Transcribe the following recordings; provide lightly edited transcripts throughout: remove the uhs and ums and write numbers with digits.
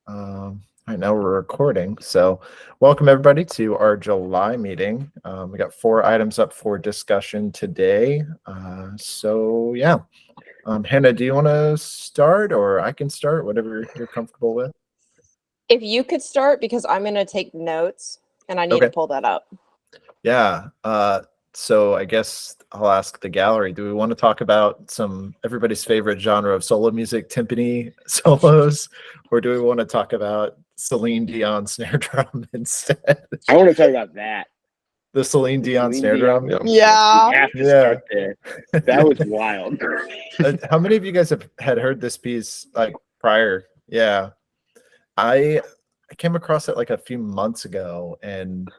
Right now we're recording. So welcome everybody to our July meeting. We got 4 items up for discussion today. Hannah, do you want to start, or I can start, whatever you're comfortable with? If you could start, because I'm going to take notes and I need to pull that up. Yeah. So I guess I'll ask the gallery, do we want to talk about everybody's favorite genre of solo music, timpani solos, or do we want to talk about Celine Dion snare drum instead? I want to talk about that. The Celine Dion snare drum? Yeah. We have to start there. That was wild. How many of you guys had heard this piece like prior? Yeah. I came across it like a few months ago, and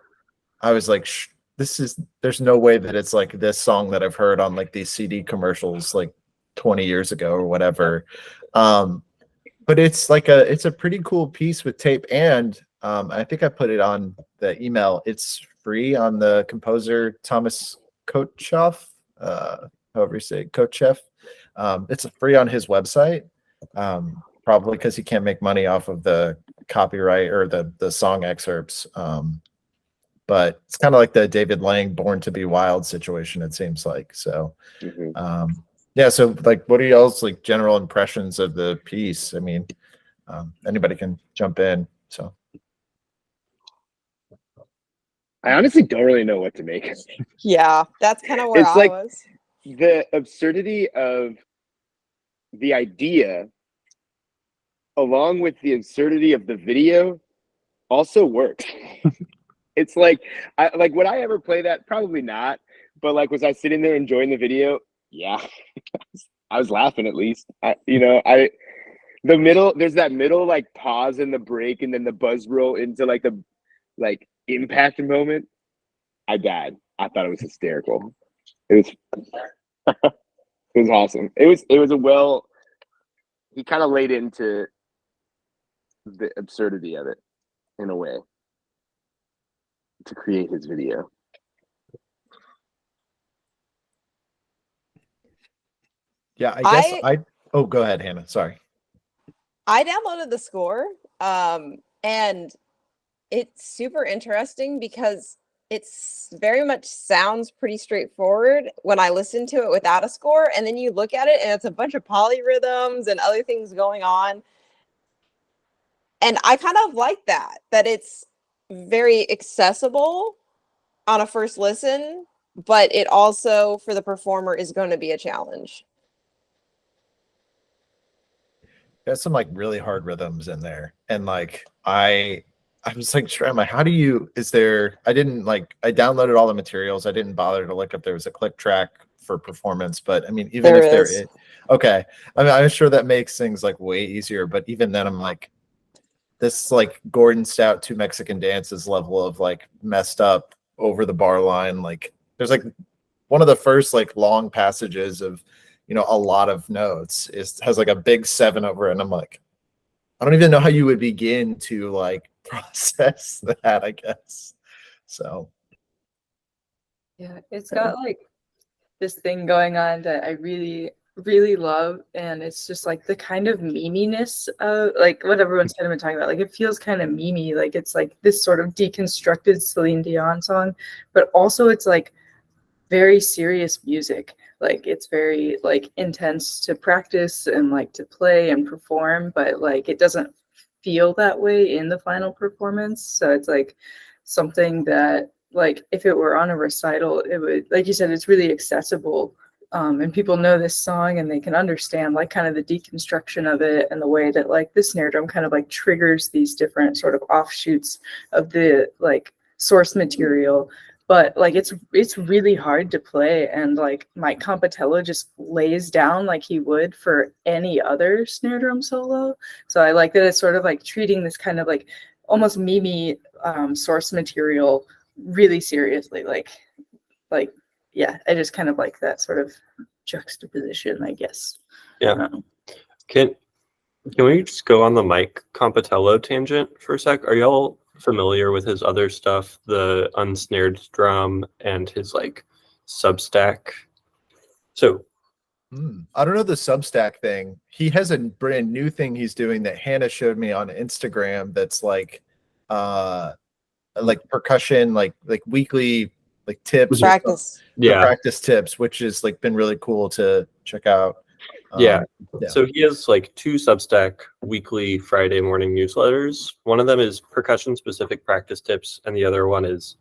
I was like, there's no way that it's like this song that I've heard on like these CD commercials like 20 years ago or whatever. But it's a pretty cool piece with tape, and I think I put it on the email. It's free on the composer Thomas Kochev, however you say it, Kochev. It's free on his website, probably because he can't make money off of the copyright or the song excerpts. But it's kind of like the David Lang Born to Be Wild situation, it seems like. So so like, what are y'all's like general impressions of the piece? I mean, anybody can jump in. So I honestly don't really know what to make. Yeah, that's kind of where I was. The absurdity of the idea along with the absurdity of the video also works. It's like, would I ever play that? Probably not. But like, was I sitting there enjoying the video? Yeah. I was laughing at least. There's that middle like pause and the break and then the buzz roll into like the impact moment. I died. I thought it was hysterical. It was awesome. He kind of laid into the absurdity of it in a way to create his video. Yeah, I guess oh, go ahead, Hannah. Sorry. I downloaded the score, and it's super interesting because it's very much sounds pretty straightforward when I listen to it without a score, and then you look at it and it's a bunch of polyrhythms and other things going on. And I kind of like that it's very accessible on a first listen, but it also for the performer is going to be a challenge. There's some like really hard rhythms in there, and like I was like, I'm like, how do you? I downloaded all the materials. I didn't bother to look up there was a click track for performance, but I mean, even if there is, okay. I mean, I'm sure that makes things like way easier, but even then, I'm like, this like Gordon Stout 2 Mexican Dances level of like messed up over the bar line. Like, there's like one of the first like long passages of, a lot of notes has like a big 7 over it. And I'm like, I don't even know how you would begin to like process that, I guess. So. Yeah, it's got like this thing going on that I really, really love. And it's just like the kind of meminess of like what everyone's kind of been talking about. Like it feels kind of memey, like it's like this sort of deconstructed Celine Dion song, but also it's like very serious music. Like it's very like intense to practice and like to play and perform, but like it doesn't feel that way in the final performance. So it's like something that like if it were on a recital, it would, like you said, it's really accessible, and people know this song and they can understand like kind of the deconstruction of it and the way that like the snare drum kind of like triggers these different sort of offshoots of the like source material. But like it's really hard to play, and like Mike Compatello just lays down like he would for any other snare drum solo. So I like that it's sort of like treating this kind of like almost mimi source material really seriously. Like yeah, I just kind of like that sort of juxtaposition, I guess. Yeah. Can we just go on the Mike Compatello tangent for a sec? Are y'all familiar with his other stuff, the unsnared drum and his like Substack? So I don't know the Substack thing. He has a brand new thing he's doing that Hannah showed me on Instagram. That's like percussion, like weekly like tips or Practice. Yeah. practice tips, which has like been really cool to check out. Yeah. Yeah. So he has like 2 Substack weekly Friday morning newsletters. One of them is percussion specific practice tips, and the other one is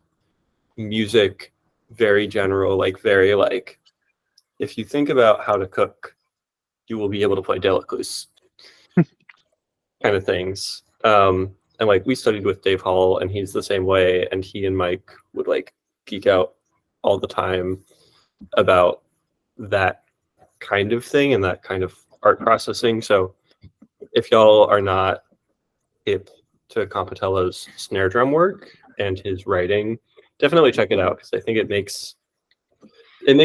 music, very general, like very like if you think about how to cook, you will be able to play Delacluse kind of things. And like we studied with Dave Hall, and he's the same way, and he and Mike would like geek out all the time about that kind of thing and that kind of art processing. So if y'all are not hip to Compitello's snare drum work and his writing, definitely check it out, because I think it makes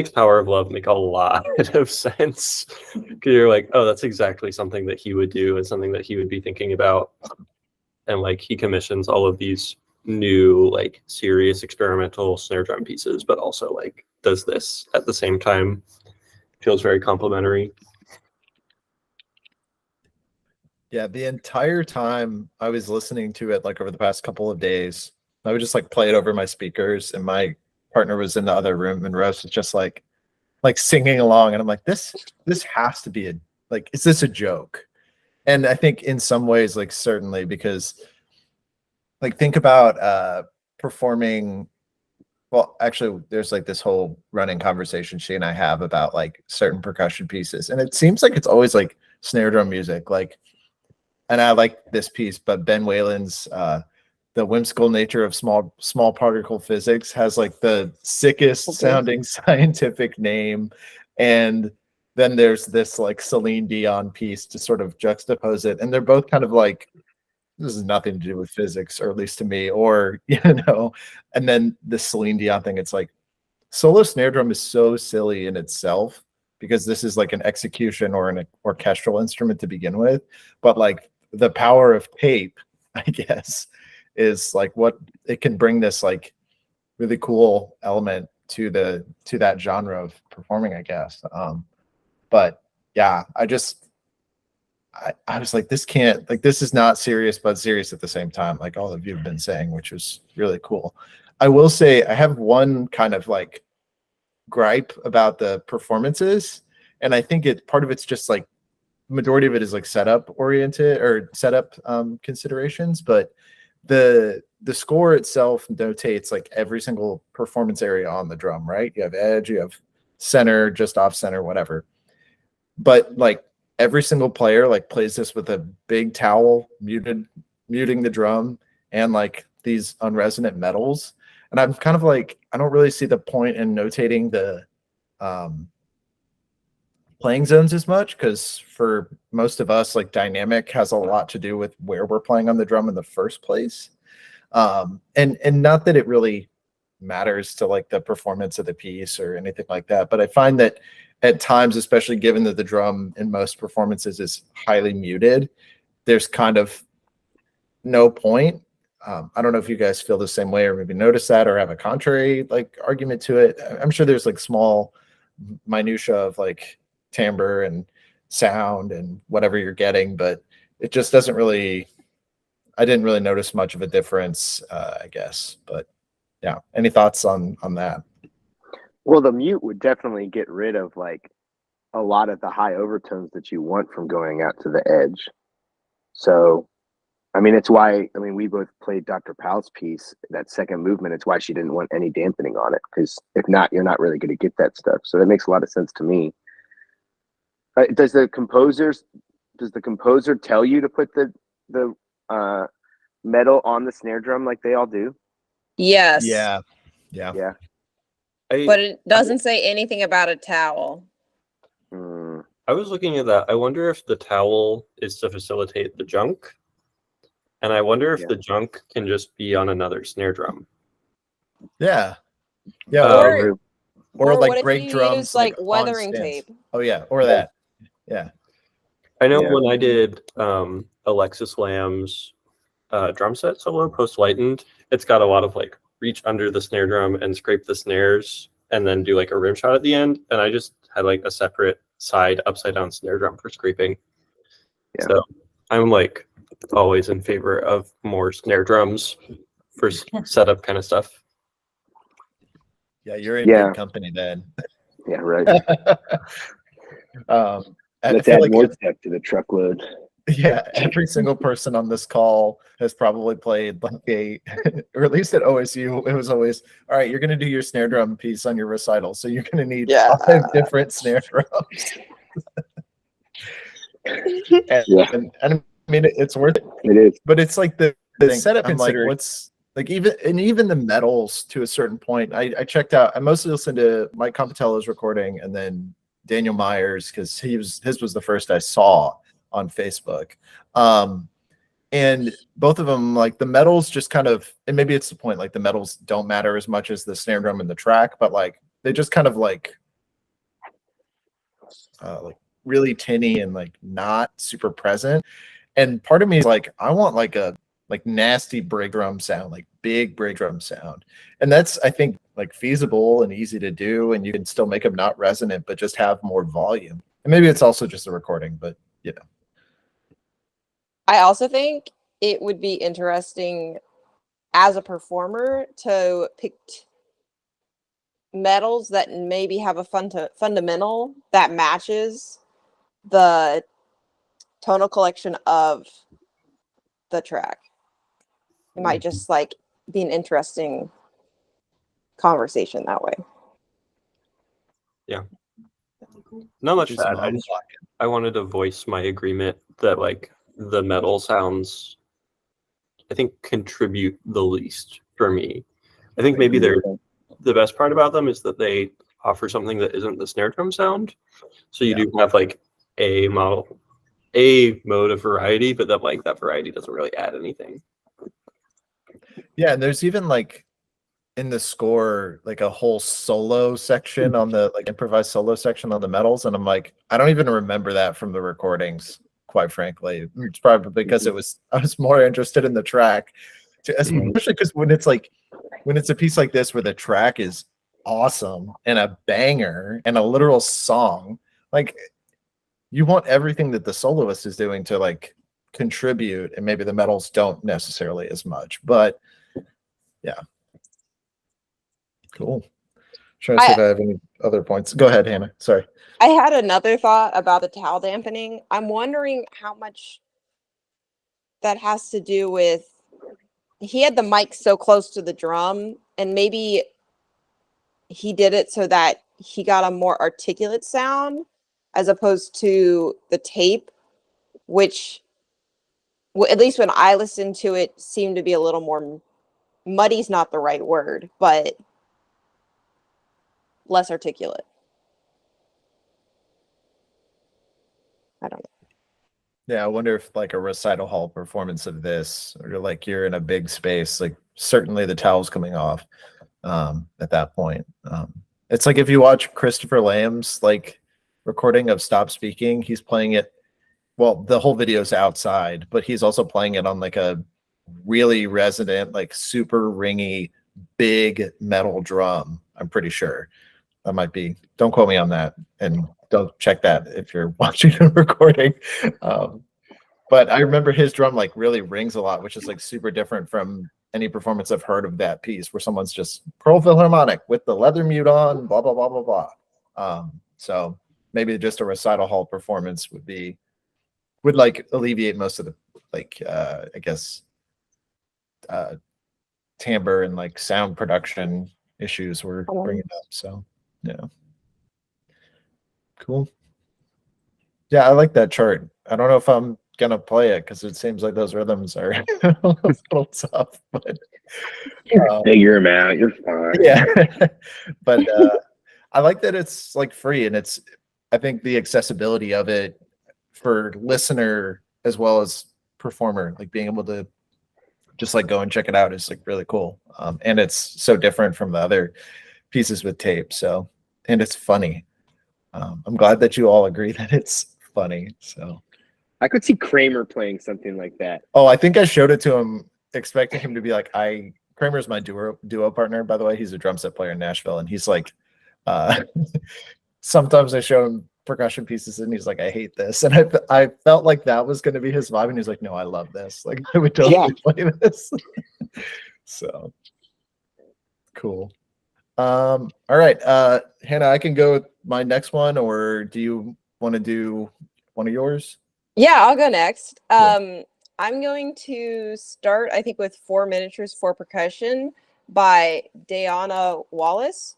Power of Love make a lot of sense. Because you're like, oh, that's exactly something that he would do and something that he would be thinking about. And like he commissions all of these new like serious experimental snare drum pieces, but also like does this at the same time. Feels very complimentary. Yeah, the entire time I was listening to it, like over the past couple of days, I would just like play it over my speakers, and my partner was in the other room, and Rose was just like singing along, and I'm like, this has to be is this a joke? And I think in some ways, like certainly, because like think about performing. Well, actually, there's like this whole running conversation she and I have about like certain percussion pieces, and it seems like it's always like snare drum music, like. And I like this piece, but Ben Whalen's The Whimsical Nature of Small Particle Physics has like the sickest sounding scientific name. And then there's this like Celine Dion piece to sort of juxtapose it. And they're both kind of like, this has nothing to do with physics, or at least to me, or, and then the Celine Dion thing, it's like solo snare drum is so silly in itself, because this is like an execution or an orchestral instrument to begin with. But like the power of tape, I guess, is like what it can bring, this like really cool element to that genre of performing, I guess. But yeah, I was like, this is not serious, but serious at the same time, like all of you have been saying, which was really cool. I will say I have one kind of like gripe about the performances, and I think part of it's just like majority of it is like setup oriented or setup considerations, but the score itself notates like every single performance area on the drum, right? You have edge, you have center, just off center, whatever. But like every single player like plays this with a big towel muting the drum and like these unresonant metals. And I'm kind of like, I don't really see the point in notating the playing zones as much, because for most of us, like dynamic has a lot to do with where we're playing on the drum in the first place. And not that it really matters to like the performance of the piece or anything like that, but I find that at times, especially given that the drum in most performances is highly muted, there's kind of no point. I don't know if you guys feel the same way or maybe notice that or have a contrary like argument to it. I'm sure there's like small minutia of like timbre and sound and whatever you're getting, but it just doesn't really, I didn't really notice much of a difference, I guess. But yeah, any thoughts on that? Well, the mute would definitely get rid of like a lot of the high overtones that you want from going out to the edge. So, I mean, it's why, I mean, we both played Dr. Powell's piece, that second movement. It's why she didn't want any dampening on it, because if not, you're not really going to get that stuff. So that makes a lot of sense to me. Does the composer tell you to put the metal on the snare drum like they all do? Yes. Yeah. But it doesn't say anything about a towel. I was looking at that. I wonder if the towel is to facilitate the junk. And I wonder if the junk can just be on another snare drum. Yeah. Or like what if break you drums use like on weathering stands. tape? Oh yeah, or that. Yeah. I know when I did Alexis Lamb's drum set solo post lightened, it's got a lot of like reach under the snare drum and scrape the snares and then do like a rim shot at the end. And I just had like a separate side upside down snare drum for scraping. Yeah. So I'm like always in favor of more snare drums for setup kind of stuff. Yeah, you're in Yeah. good company then. Yeah, right. I Let's feel add like more tech to the truckload. yeah, every single person on this call has probably played like a, or at least at OSU, it was always, all right, you're going to do your snare drum piece on your recital. So you're going to need Yeah. 5 different snare drums. Yeah, and I mean, it's worth it, it is. but it's like the setup. I'm like, considering- what's like even the metals to a certain point. I checked out. I mostly listened to Mike Compatello's recording and then Daniel Myers because his was the first I saw on Facebook. And both of them, like the metals just kind of, and maybe it's the point, like the metals don't matter as much as the snare drum and the track, but like they just kind of like really tinny and like not super present. And part of me is like, I want like a like nasty break drum sound, like big break drum sound. And that's, I think, like feasible and easy to do. And you can still make them not resonant, but just have more volume. And maybe it's also just a recording, but you know. I also think it would be interesting as a performer to pick metals that maybe have a fundamental that matches the tonal collection of the track. It might just like be an interesting conversation that way. Not much Do to some add. unlocking. I wanted to voice my agreement that like the metal sounds, I think, contribute the least for me. I think maybe the best part about them is that they offer something that isn't the snare drum sound. So you do have like a mode of variety, but that like that variety doesn't really add anything. Yeah, and there's even like in the score like a whole solo section on the like improvised solo section on the metals, and I'm like, I don't even remember that from the recordings, quite frankly. It's probably because I was more interested in the track, especially because when it's a piece like this where the track is awesome and a banger and a literal song, like you want everything that the soloist is doing to like contribute, and maybe the metals don't necessarily as much, but yeah. Cool. Trying to see if I have any other points. Go ahead, Hannah. Sorry. I had another thought about the towel dampening. I'm wondering how much that has to do with he had the mic so close to the drum, and maybe he did it so that he got a more articulate sound as opposed to the tape, which at least when I listened to it seemed to be a little more muddy's not the right word, but less articulate. I don't know. Yeah, I wonder if like a recital hall performance of this, or like you're in a big space, like certainly the towel's coming off at that point. It's like if you watch Christopher Lamb's like recording of Stop Speaking, he's playing it, well, the whole video's outside, but he's also playing it on like a really resonant, like super ringy, big metal drum. I'm pretty sure. That might be, don't quote me on that, and don't check that if you're watching a recording. But I remember his drum like really rings a lot, which is like super different from any performance I've heard of that piece, where someone's just Pearl Philharmonic with the leather mute on, blah blah blah blah blah. So maybe just a recital hall performance would like alleviate most of the like I guess timbre and like sound production issues we're bringing up. So yeah, cool. Yeah, I like that chart. I don't know if I'm gonna play it because it seems like those rhythms are a little tough, but Figure them out. You're fine. yeah. But I like that it's like free, and it's, I think the accessibility of it for listener as well as performer, like being able to just like go and check it out is like really cool. And it's so different from the other pieces with tape. So, and it's funny. I'm glad that you all agree that it's funny. So I could see Kramer playing something like that. oh, I think I showed it to him expecting him to be like, Kramer's my duo partner, by the way. He's a drum set player in Nashville, and he's like, sometimes I show him percussion pieces and he's like, I hate this. And I felt like that was going to be his vibe. And he's like, no, I love this. Like, I would totally play this. So cool. All right. Hannah, I can go with my next one, or do you want to do one of yours? Yeah, I'll go next. Cool. I'm going to start, I think, with 4 Miniatures for Percussion by Dayana Wallace.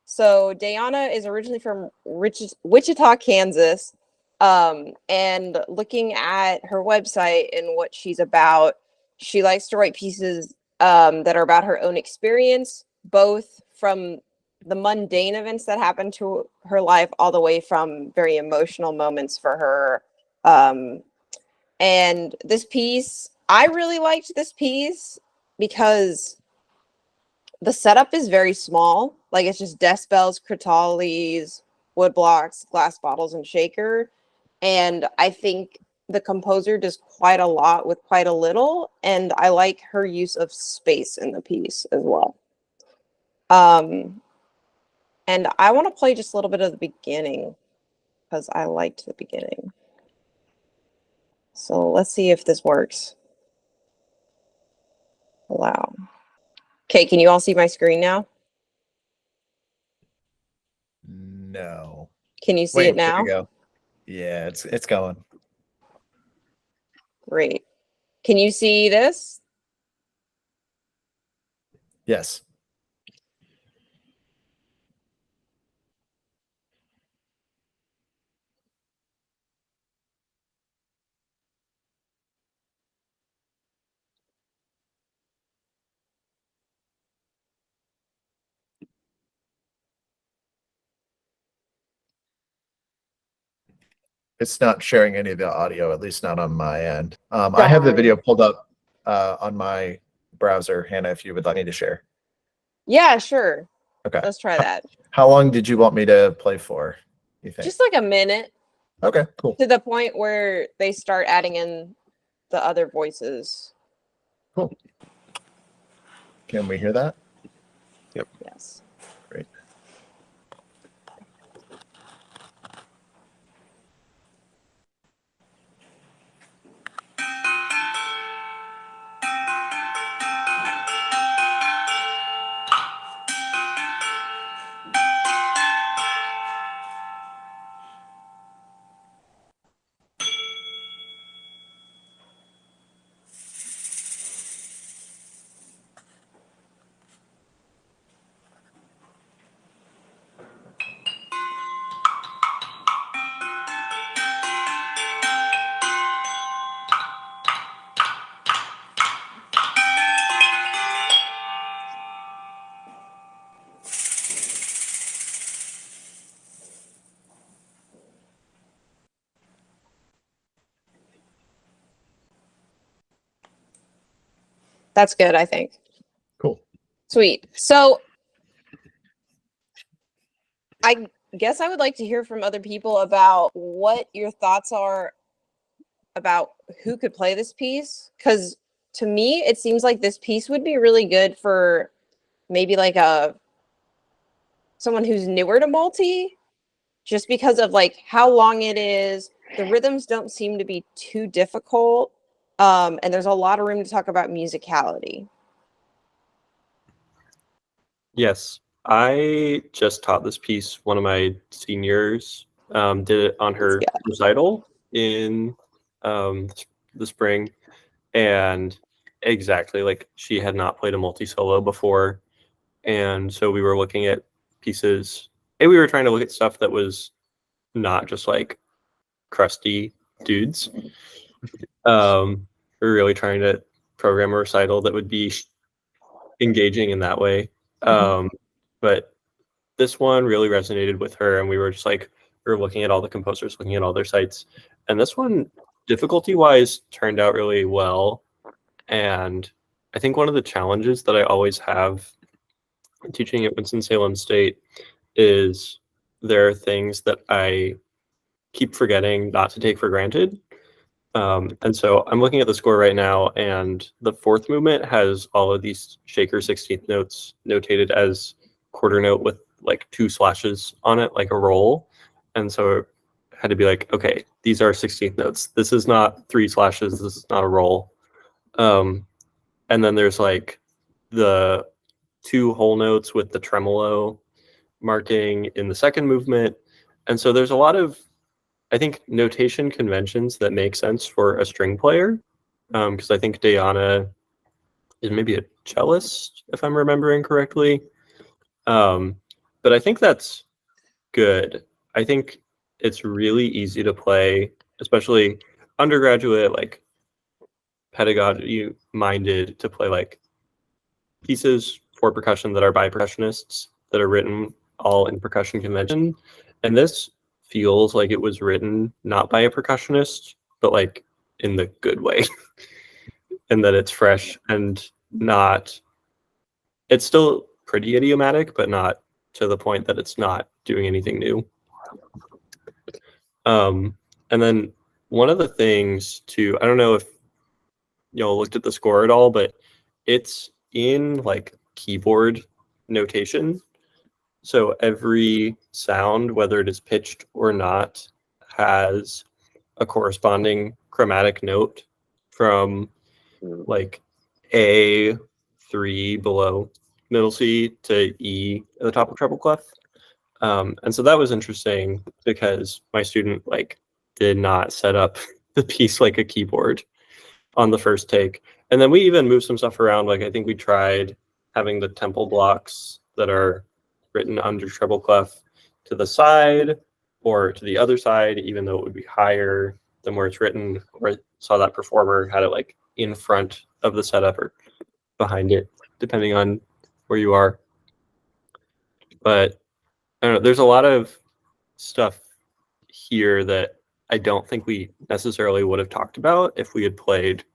So Dayana is originally from Wichita, Kansas. And looking at her website and what she's about, she likes to write pieces that are about her own experience, both from the mundane events that happened to her life all the way from very emotional moments for her. And this piece, I really liked this piece because the setup is very small. Like, it's just desk bells, crotales, wood blocks, glass bottles, and shaker. And I think the composer does quite a lot with quite a little. And I like her use of space in the piece as well. And I want to play just a little bit of the beginning because I liked the beginning. So let's see if this works. Allow. Okay, can you all see my screen now? No. Can you see it now? There you go. Yeah, it's going. Great. Can you see this? Yes. It's not sharing any of the audio, at least not on my end. I have the video pulled up on my browser, Hannah, if you would like me to share. Yeah, sure. Okay. Let's try that. How long did you want me to play for, you think? Just like a minute, Okay, cool. to the point where they start adding in the other voices. Cool. Can we hear that? Yes. Great. That's good, I think. Cool. Sweet. So I guess I would like to hear from other people about what your thoughts are about who could play this piece. Because to me, it seems like this piece would be really good for maybe like someone who's newer to multi, just because of like how long it is. The rhythms don't seem to be too difficult. And there's a lot of room to talk about musicality. Yes, I just taught this piece. One of my seniors did it on her recital in the spring, and exactly, like, she had not played a multi-solo before, and so we were looking at pieces, and we were trying to look at stuff that was not just like crusty dudes. We were really trying to program a recital that would be engaging in that way. But this one really resonated with her, and we were just like, we were looking at all the composers, looking at all their sites, and this one, difficulty wise, turned out really well. And I think one of the challenges that I always have teaching at Winston-Salem State is there are things that I keep forgetting not to take for granted. And so I'm looking at the score right now, and the fourth movement has all of these shaker 16th notes notated as quarter note with like 2 slashes on it, like a roll. And so had to be like, okay, these are 16th notes. This is not 3 slashes. This is not a roll. And then there's like the 2 whole notes with the tremolo marking in the second movement. And so there's a lot of, I think, notation conventions that make sense for a string player. Because I think Diana is maybe a cellist, if I'm remembering correctly. But I think that's good. I think it's really easy to play, especially undergraduate, like pedagogy minded, to play like pieces for percussion that are by percussionists that are written all in percussion convention. And this feels like it was written not by a percussionist, but like in the good way. And that it's fresh and not, it's still pretty idiomatic, but not to the point that it's not doing anything new. And then one of the things too, I don't know if y'all looked at the score at all, but it's in like keyboard notation. So every sound, whether it is pitched or not, has a corresponding chromatic note from like A3 below middle C to E at the top of treble clef. And so that was interesting because my student like did not set up the piece like a keyboard on the first take. And then we even moved some stuff around. Like I think we tried having the tempo blocks that are written under treble clef to the side or to the other side, even though it would be higher than where it's written. Or I saw that performer had it like in front of the setup or behind it, depending on where you are. But I don't know, there's a lot of stuff here that I don't think we necessarily would have talked about if we had played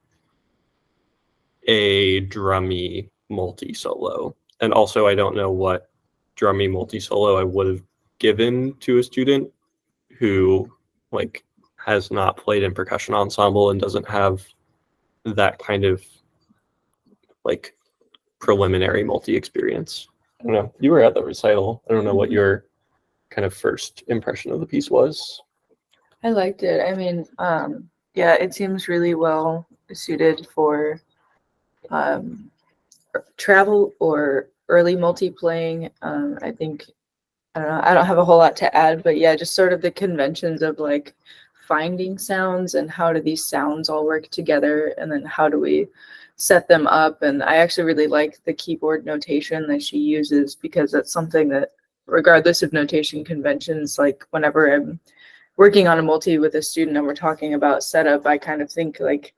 a drummy multi-solo. And also, I don't know what drummy multi-solo I would have given to a student who like has not played in percussion ensemble and doesn't have that kind of like preliminary multi experience. I don't know. You were at the recital. I don't know what your kind of first impression of the piece was. I liked it. I mean, yeah, it seems really well suited for travel or early multi-playing. I think, I don't know, I don't have a whole lot to add, but yeah, just sort of the conventions of like finding sounds and how do these sounds all work together, and then how do we set them up. And I actually really like the keyboard notation that she uses, because that's something that, regardless of notation conventions, like whenever I'm working on a multi with a student and we're talking about setup, I kind of think like,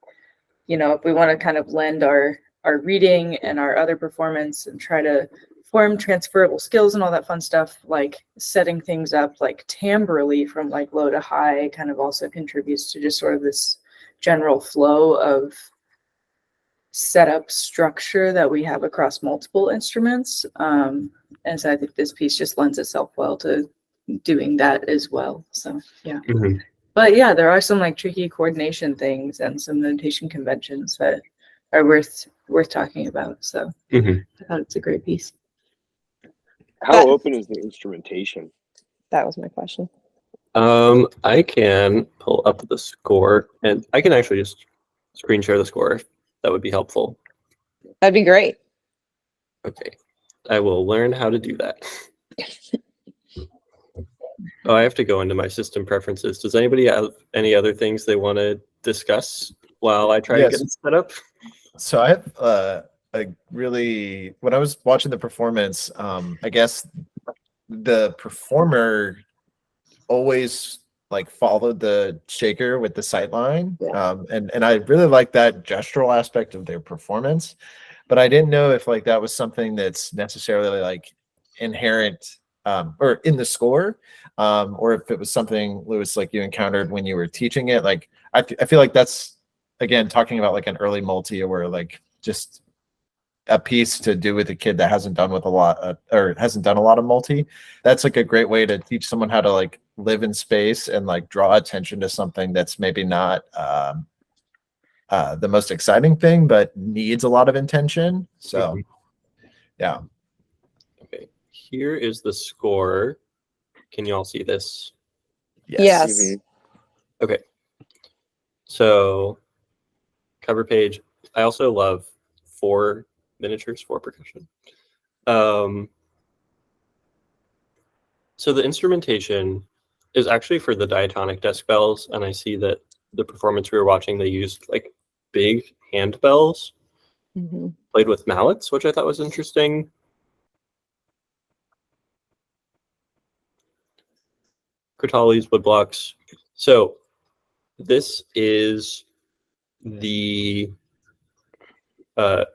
you know, if we want to kind of lend our reading and our other performance and try to form transferable skills and all that fun stuff, like setting things up like timbrally from like low to high kind of also contributes to just sort of this general flow of setup structure that we have across multiple instruments. And so I think this piece just lends itself well to doing that as well. So yeah. Mm-hmm. But yeah, there are some like tricky coordination things and some notation conventions that are worth talking about. So I thought it's a great piece. How open is the instrumentation? That was my question. I can pull up the score, and I can actually just screen share the score if that would be helpful. That'd be great. Okay, I will learn how to do that. Oh, I have to go into my system preferences. Does anybody have any other things they want to discuss while I try to get it set up? So I have a really, when I was watching the performance, I guess the performer always like followed the shaker with the sight line. And I really like that gestural aspect of their performance, but I didn't know if like that was something that's necessarily like inherent or in the score, or if it was something, Lewis, like you encountered when you were teaching it. Like I feel like that's, again, talking about like an early multi or like just a piece to do with a kid that hasn't done with a lot or hasn't done a lot of multi. That's like a great way to teach someone how to like live in space and like draw attention to something that's maybe not the most exciting thing, but needs a lot of intention. So yeah. Okay, here is the score. Can you all see this? Yes. Mhm. Okay. So cover page. I also love 4 miniatures for percussion. So the instrumentation is actually for the diatonic desk bells, and I see that the performance we were watching, they used like big hand bells Mhm. played with mallets, which I thought was interesting. Crotales, woodblocks. So this is the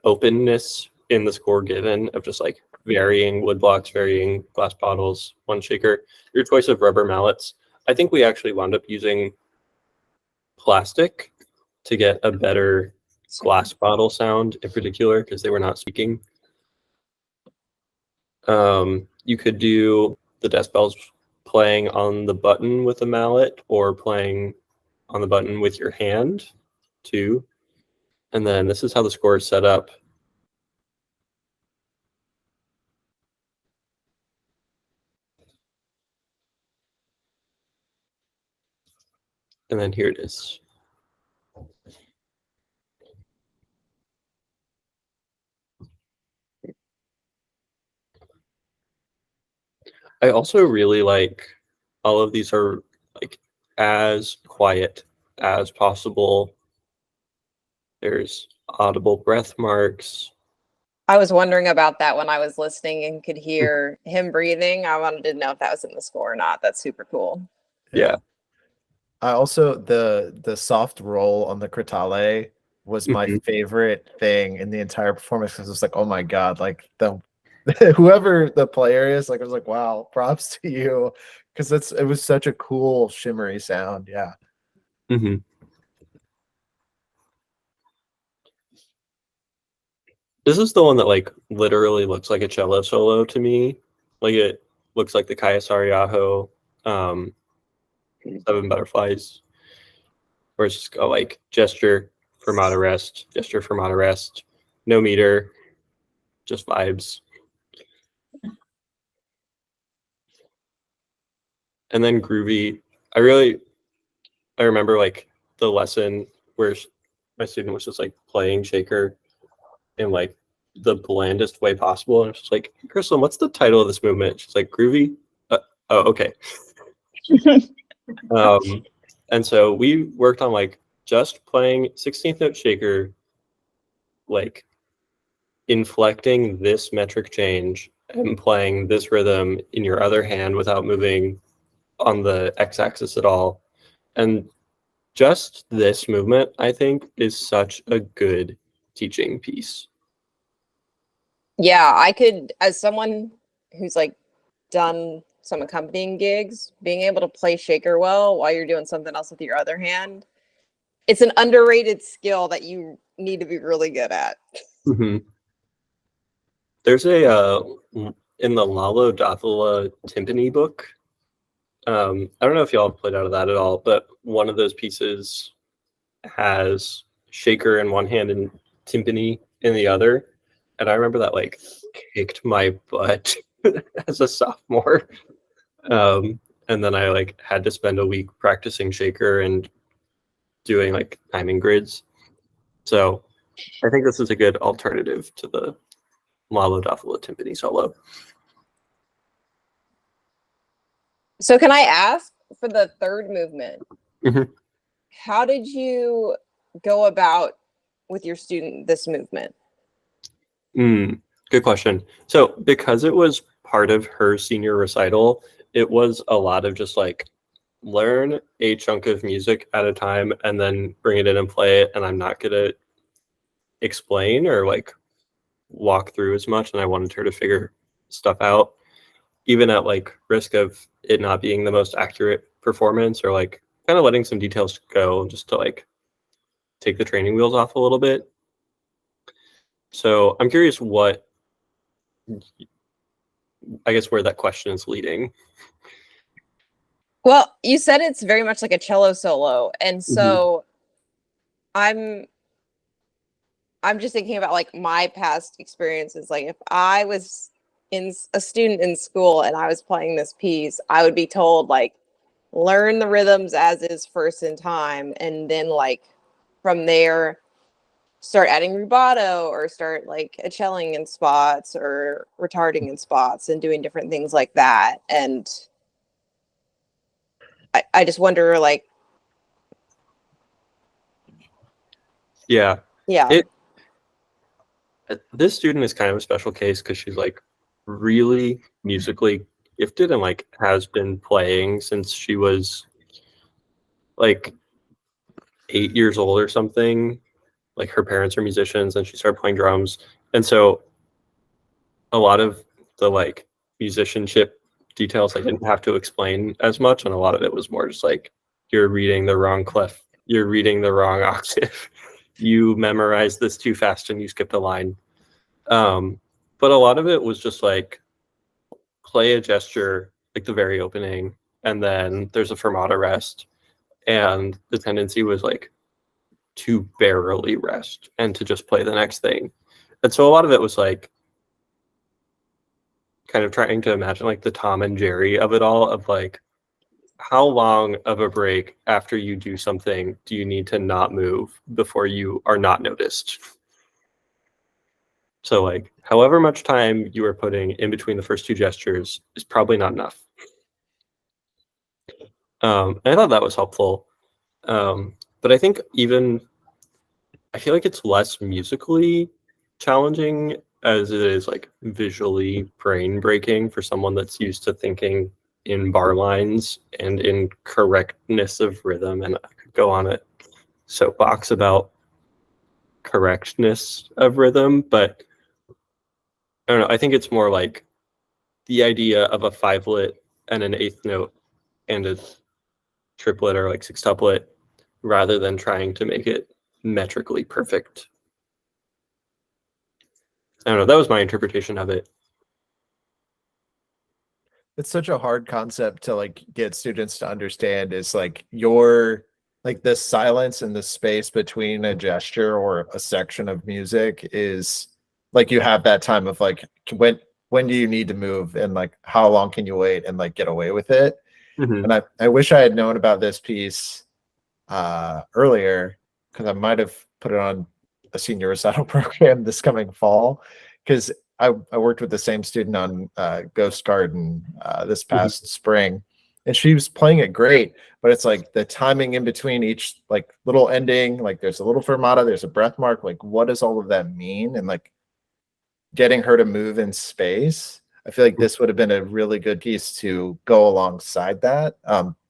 openness in the score given of just like varying woodblocks, varying glass bottles, one shaker, your choice of rubber mallets. I think we actually wound up using plastic to get a better glass bottle sound in particular because they were not speaking. You could do the decibels playing on the button with a mallet or playing on the button with your hand too. And then this is how the score is set up. And then here it is. I also really like all of these are like as quiet as possible. There's audible breath marks. I was wondering about that when I was listening and could hear him breathing. I wanted to know if that was in the score or not. That's super cool. Yeah. I also the soft roll on the Crotale was my Mhm. favorite thing in the entire performance because it's like, oh my god, like the whoever the player is, like I was like, wow, props to you because it was such a cool shimmery sound. Yeah. Mhm. This is the one that like literally looks like a cello solo to me. Like it looks like the Kaya Sariaho Seven Butterflies, where it's just go like gesture, fermata rest, gesture, fermata rest, no meter, just vibes. And then groovy. I remember like the lesson where my student was just like playing shaker in like the blandest way possible. And I was just like, Crystal, what's the title of this movement? She's like, groovy. Oh, okay. And so we worked on like just playing 16th note shaker, like inflecting this metric change and playing this rhythm in your other hand without moving on the x-axis at all. And just this movement, I think, is such a good teaching piece. Yeah, I could, as someone who's like done some accompanying gigs, being able to play shaker well while you're doing something else with your other hand, it's an underrated skill that you need to be really good at. Mm-hmm. There's a in the Lalo Dathula timpani book. I don't know if y'all played out of that at all, but one of those pieces has shaker in one hand and timpani in the other. And I remember that like kicked my butt as a sophomore. And then I like had to spend a week practicing shaker and doing like timing grids. So I think this is a good alternative to the Lalo Dathula timpani solo. So can I ask for the third movement? Mhm. How did you go about with your student this movement? Good question. So because it was part of her senior recital, it was a lot of just like learn a chunk of music at a time and then bring it in and play it. And I'm not gonna explain or like walk through as much. And I wanted her to figure stuff out, even at like risk of it not being the most accurate performance or like kind of letting some details go just to like take the training wheels off a little bit. So I'm curious what I guess where that question is leading. Well, you said it's very much like a cello solo, and so I'm just thinking about like my past experiences. Like if I was in a student in school and I was playing this piece, I would be told like learn the rhythms as is first in time, and then like from there start adding rubato or start like celling in spots or retarding in spots and doing different things like that. And I just wonder, like, Yeah. yeah, This student is kind of a special case because she's like really musically gifted and like has been playing since she was like 8 years old or something. Like her parents are musicians and she started playing drums. And so a lot of the like musicianship details I didn't have to explain as much. And a lot of it was more just like, you're reading the wrong clef, you're reading the wrong octave, you memorized this too fast and you skipped a line. But a lot of it was just like play a gesture, like the very opening, and then there's a fermata rest. And the tendency was like to barely rest and to just play the next thing. And so a lot of it was like kind of trying to imagine like the Tom and Jerry of it all, of like, how long of a break after you do something do you need to not move before you are not noticed? So like however much time you are putting in between the first two gestures is probably not enough. And I thought that was helpful. But I think I feel like it's less musically challenging as it is like visually brain breaking for someone that's used to thinking in bar lines and in correctness of rhythm. And I could go on a soapbox about correctness of rhythm, but I don't know. I think it's more like the idea of a fivelet and an eighth note and a triplet or like sextuplet rather than trying to make it metrically perfect. I don't know. That was my interpretation of it. It's such a hard concept to like get students to understand, is like your like the silence and the space between a gesture or a section of music is like you have that time of like when do you need to move and like how long can you wait and like get away with it. Mm-hmm. And I wish I had known about this piece earlier, because I might have put it on a senior recital program this coming fall, because I worked with the same student on Ghost Garden this past spring, and she was playing it great, but it's like the timing in between each like little ending, like there's a little fermata, there's a breath mark, like what does all of that mean? And like getting her to move in space, I feel like this would have been a really good piece to go alongside that,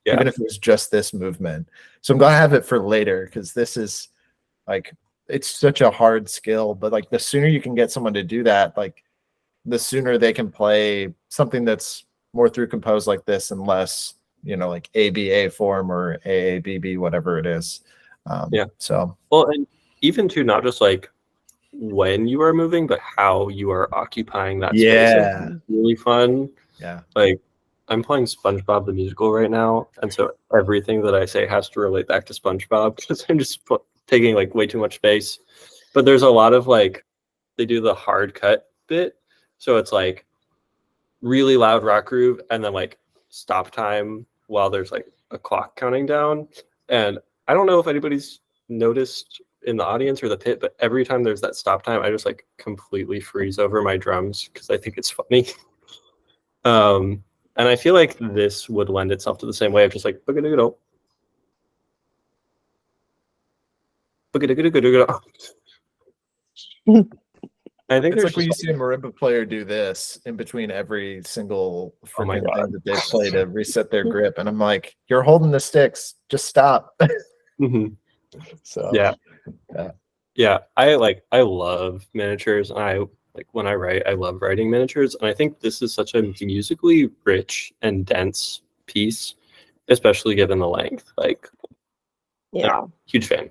even if it was just this movement. So I'm glad I have it for later, because this is like, it's such a hard skill, but like the sooner you can get someone to do that, like the sooner they can play something that's more through composed like this and less, you know, like ABA form or AABB, whatever it is. So well, and even to not just like when you are moving, but how you are occupying that space. It's really fun. Yeah. Like I'm playing SpongeBob the musical right now, and so everything that I say has to relate back to SpongeBob because I'm just taking like way too much space. But there's a lot of like, they do the hard cut bit, so it's like really loud rock groove and then like stop time while there's like a clock counting down. And I don't know if anybody's noticed in the audience or the pit, but every time there's that stop time, I just like completely freeze over my drums because I think it's funny. And I feel like this would lend itself to the same way of just like booga-dooga-doo. Booga-dooga-dooga-dooga. I think it's there's like when you just see a marimba player do this in between every single Oh my freaking God. thing that they play to reset their grip, and I'm like, you're holding the sticks, just stop. Mhm. So yeah. I love miniatures, and I like when I write, I love writing miniatures, and I think this is such a musically rich and dense piece, especially given the length. Like, yeah. huge fan.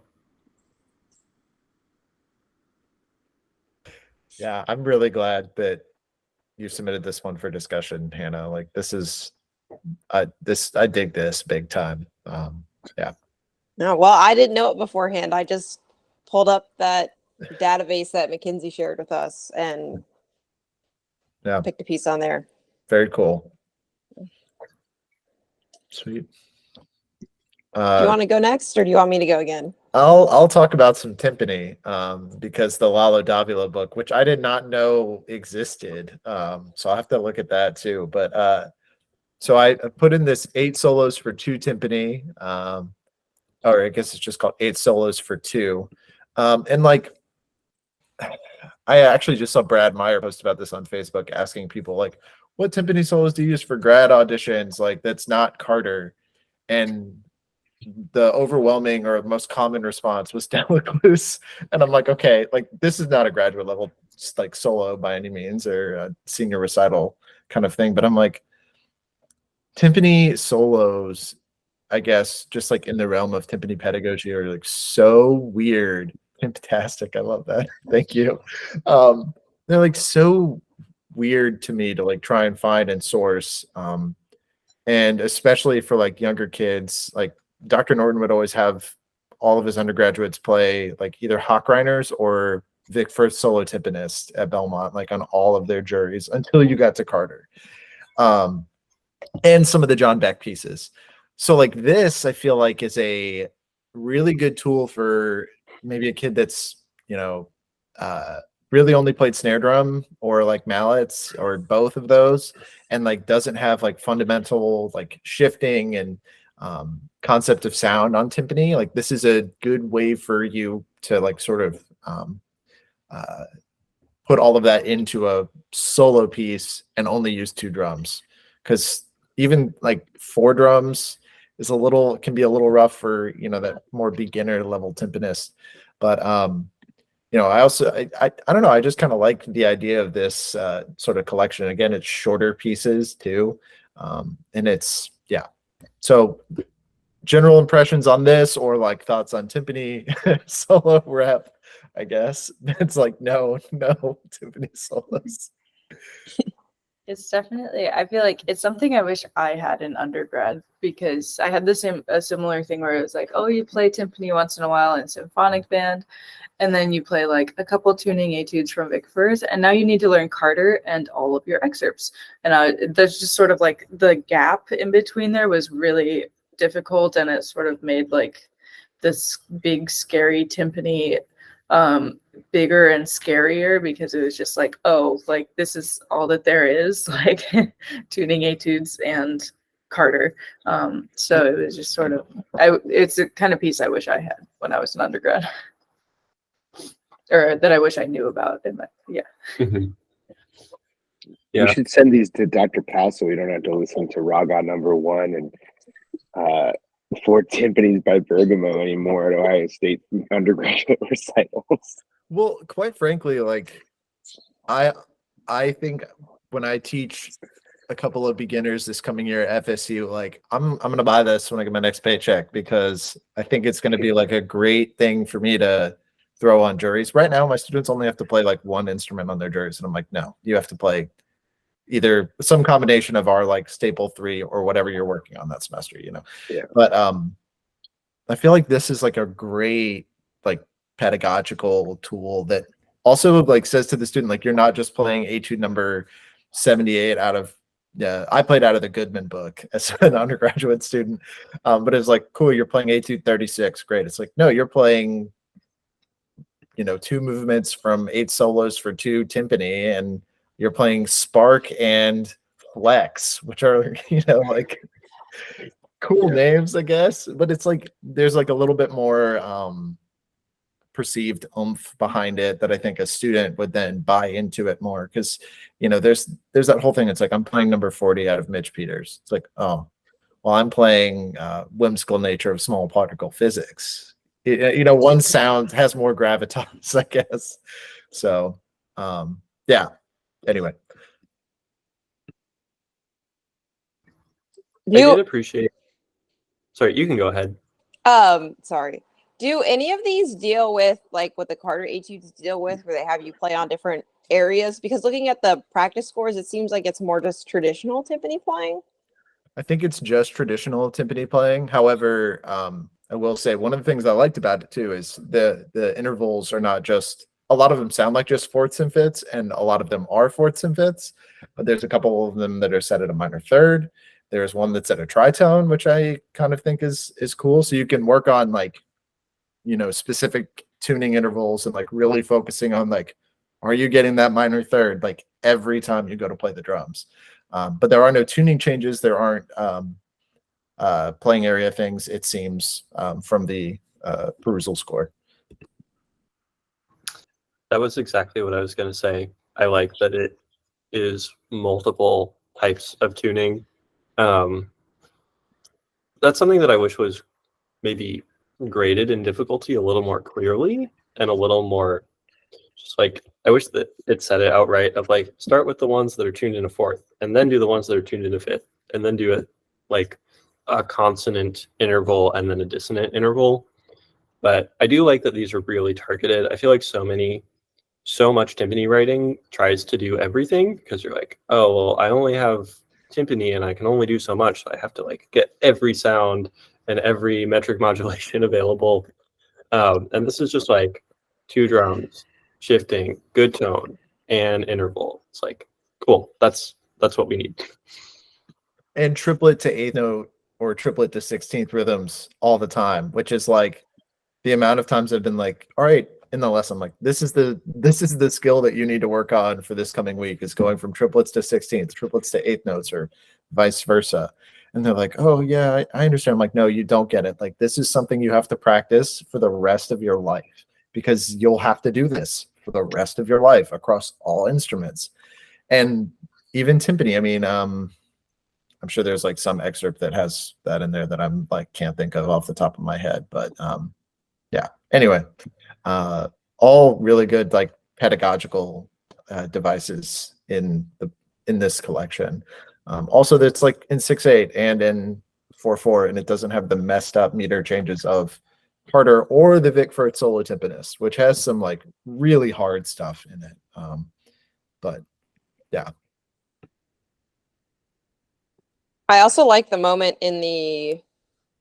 yeah, I'm really glad that you submitted this one for discussion, Hannah. Like this is I dig this big time. Yeah. No, well, I didn't know it beforehand. I just pulled up that database that Mackenzie shared with us and picked a piece on there. Very cool. Sweet. Do you want to go next, or do you want me to go again? I'll talk about some timpani, because the Lalo Davila book, which I did not know existed, so I'll have to look at that too. But so I put in this 8 solos for 2 timpani, or I guess it's just called 8 solos for 2, and like I actually just saw Brad Meyer post about this on Facebook, asking people like, "What timpani solos do you use for grad auditions? Like that's not Carter," and the overwhelming or most common response was Delacluse. And I'm like, okay, like this is not a graduate level like solo by any means or a senior recital kind of thing. But I'm like, timpani solos, I guess, just like in the realm of timpani pedagogy are like so weird. Fantastic. I love that. Thank you. They're like so weird to me to like try and find and source. And especially for like younger kids, like Dr. Norton would always have all of his undergraduates play like either Hockreiners or Vic Firth solo timpanist at Belmont, like on all of their juries until you got to Carter. And some of the John Beck pieces. So like this, I feel like is a really good tool for maybe a kid that's, you know, really only played snare drum or like mallets or both of those, and like doesn't have like fundamental like shifting and concept of sound on timpani. Like this is a good way for you to like sort of put all of that into a solo piece and only use 2 drums, because even like 4 drums is a little, can be a little rough for, you know, that more beginner level timpanist. But you know, I also I don't know, I just kind of like the idea of this sort of collection. Again, it's shorter pieces too, and it's, yeah. So general impressions on this, or like thoughts on timpani solo rep, I guess. It's like no timpani solos. It's definitely, I feel like it's something I wish I had in undergrad, because I had a similar thing where it was like, oh, you play timpani once in a while in symphonic band, and then you play like a couple tuning etudes from Vic Firth, and now you need to learn Carter and all of your excerpts. And there's just sort of like the gap in between there was really difficult, and it sort of made like this big scary timpani bigger and scarier, because it was just like, oh, like this is all that there is, like tuning etudes and Carter. So it was just sort of, it's a kind of piece I wish I had when I was an undergrad, or that I wish I knew about. Yeah. You should send these to Dr. Powell so we don't have to listen to Raga number 1 and 4 timpanis by Bergamo anymore at Ohio State undergraduate recitals. Well, quite frankly, like I think when I teach a couple of beginners this coming year at FSU, like I'm gonna buy this when I get my next paycheck, because I think it's gonna be like a great thing for me to throw on juries. Right now, my students only have to play like 1 instrument on their juries, and I'm like, no, you have to play either some combination of our like staple 3 or whatever you're working on that semester, you know. Yeah. But I feel like this is like a great like pedagogical tool that also like says to the student, like, you're not just playing etude number 78 out of, yeah, I played out of the Goodman book as an undergraduate student, but it's like, cool, you're playing etude 36, great. It's like, no, you're playing, you know, 2 movements from 8 solos for 2 timpani, and you're playing spark and flex, which are, you know, like cool names, I guess. But it's like there's like a little bit more perceived oomph behind it that I think a student would then buy into it more, because, you know, there's that whole thing. It's like, I'm playing number 40 out of Mitch Peters. It's like, oh, well, I'm playing Whimsical Nature of Small Particle Physics. You know, one sound has more gravitas, I guess. So yeah, anyway. I did appreciate. Sorry, you can go ahead. Sorry. Do any of these deal with like what the Carter etudes deal with, where they have you play on different areas? Because looking at the practice scores, it seems like it's more just traditional timpani playing. I think it's just traditional timpani playing. However, I will say one of the things I liked about it too is the intervals are not just, a lot of them sound like just fourths and fifths, and a lot of them are fourths and fifths, but there's a couple of them that are set at a minor third. There's one that's at a tritone, which I kind of think is cool. So you can work on like, you know, specific tuning intervals and like really focusing on like, are you getting that minor third like every time you go to play the drums? But there are no tuning changes. There aren't playing area things, it seems, from the perusal score. That was exactly what I was going to say. I like that it is multiple types of tuning. That's something that I wish was maybe graded in difficulty a little more clearly and a little more just like, I wish that it said it outright of like, start with the ones that are tuned in a fourth and then do the ones that are tuned in a fifth and then do it like a consonant interval and then a dissonant interval. But I do like that these are really targeted. I feel like so much timpani writing tries to do everything because you're like, oh, well, I only have timpani and I can only do so much. So I have to like get every sound and every metric modulation available. And this is just like 2 drums, shifting, good tone, and interval. It's like, cool. That's what we need. And triplet to 8th note or triplet to 16th rhythms all the time, which is like the amount of times I've been like, all right, in the lesson, like this is the skill that you need to work on for this coming week, is going from triplets to 16th, triplets to 8th notes, or vice versa. And they're like, oh yeah, I understand. I'm like, no, you don't get it. Like, this is something you have to practice for the rest of your life, because you'll have to do this for the rest of your life across all instruments. And even timpani, I mean, I'm sure there's like some excerpt that has that in there that I'm like, can't think of off the top of my head, but yeah, anyway, all really good, like pedagogical devices in this collection. Also, that's like in 6/8 and in 4/4, and it doesn't have the messed up meter changes of Harder or the Vic Firth Solo Timpanist, which has some like really hard stuff in it. But yeah. I also like the moment in the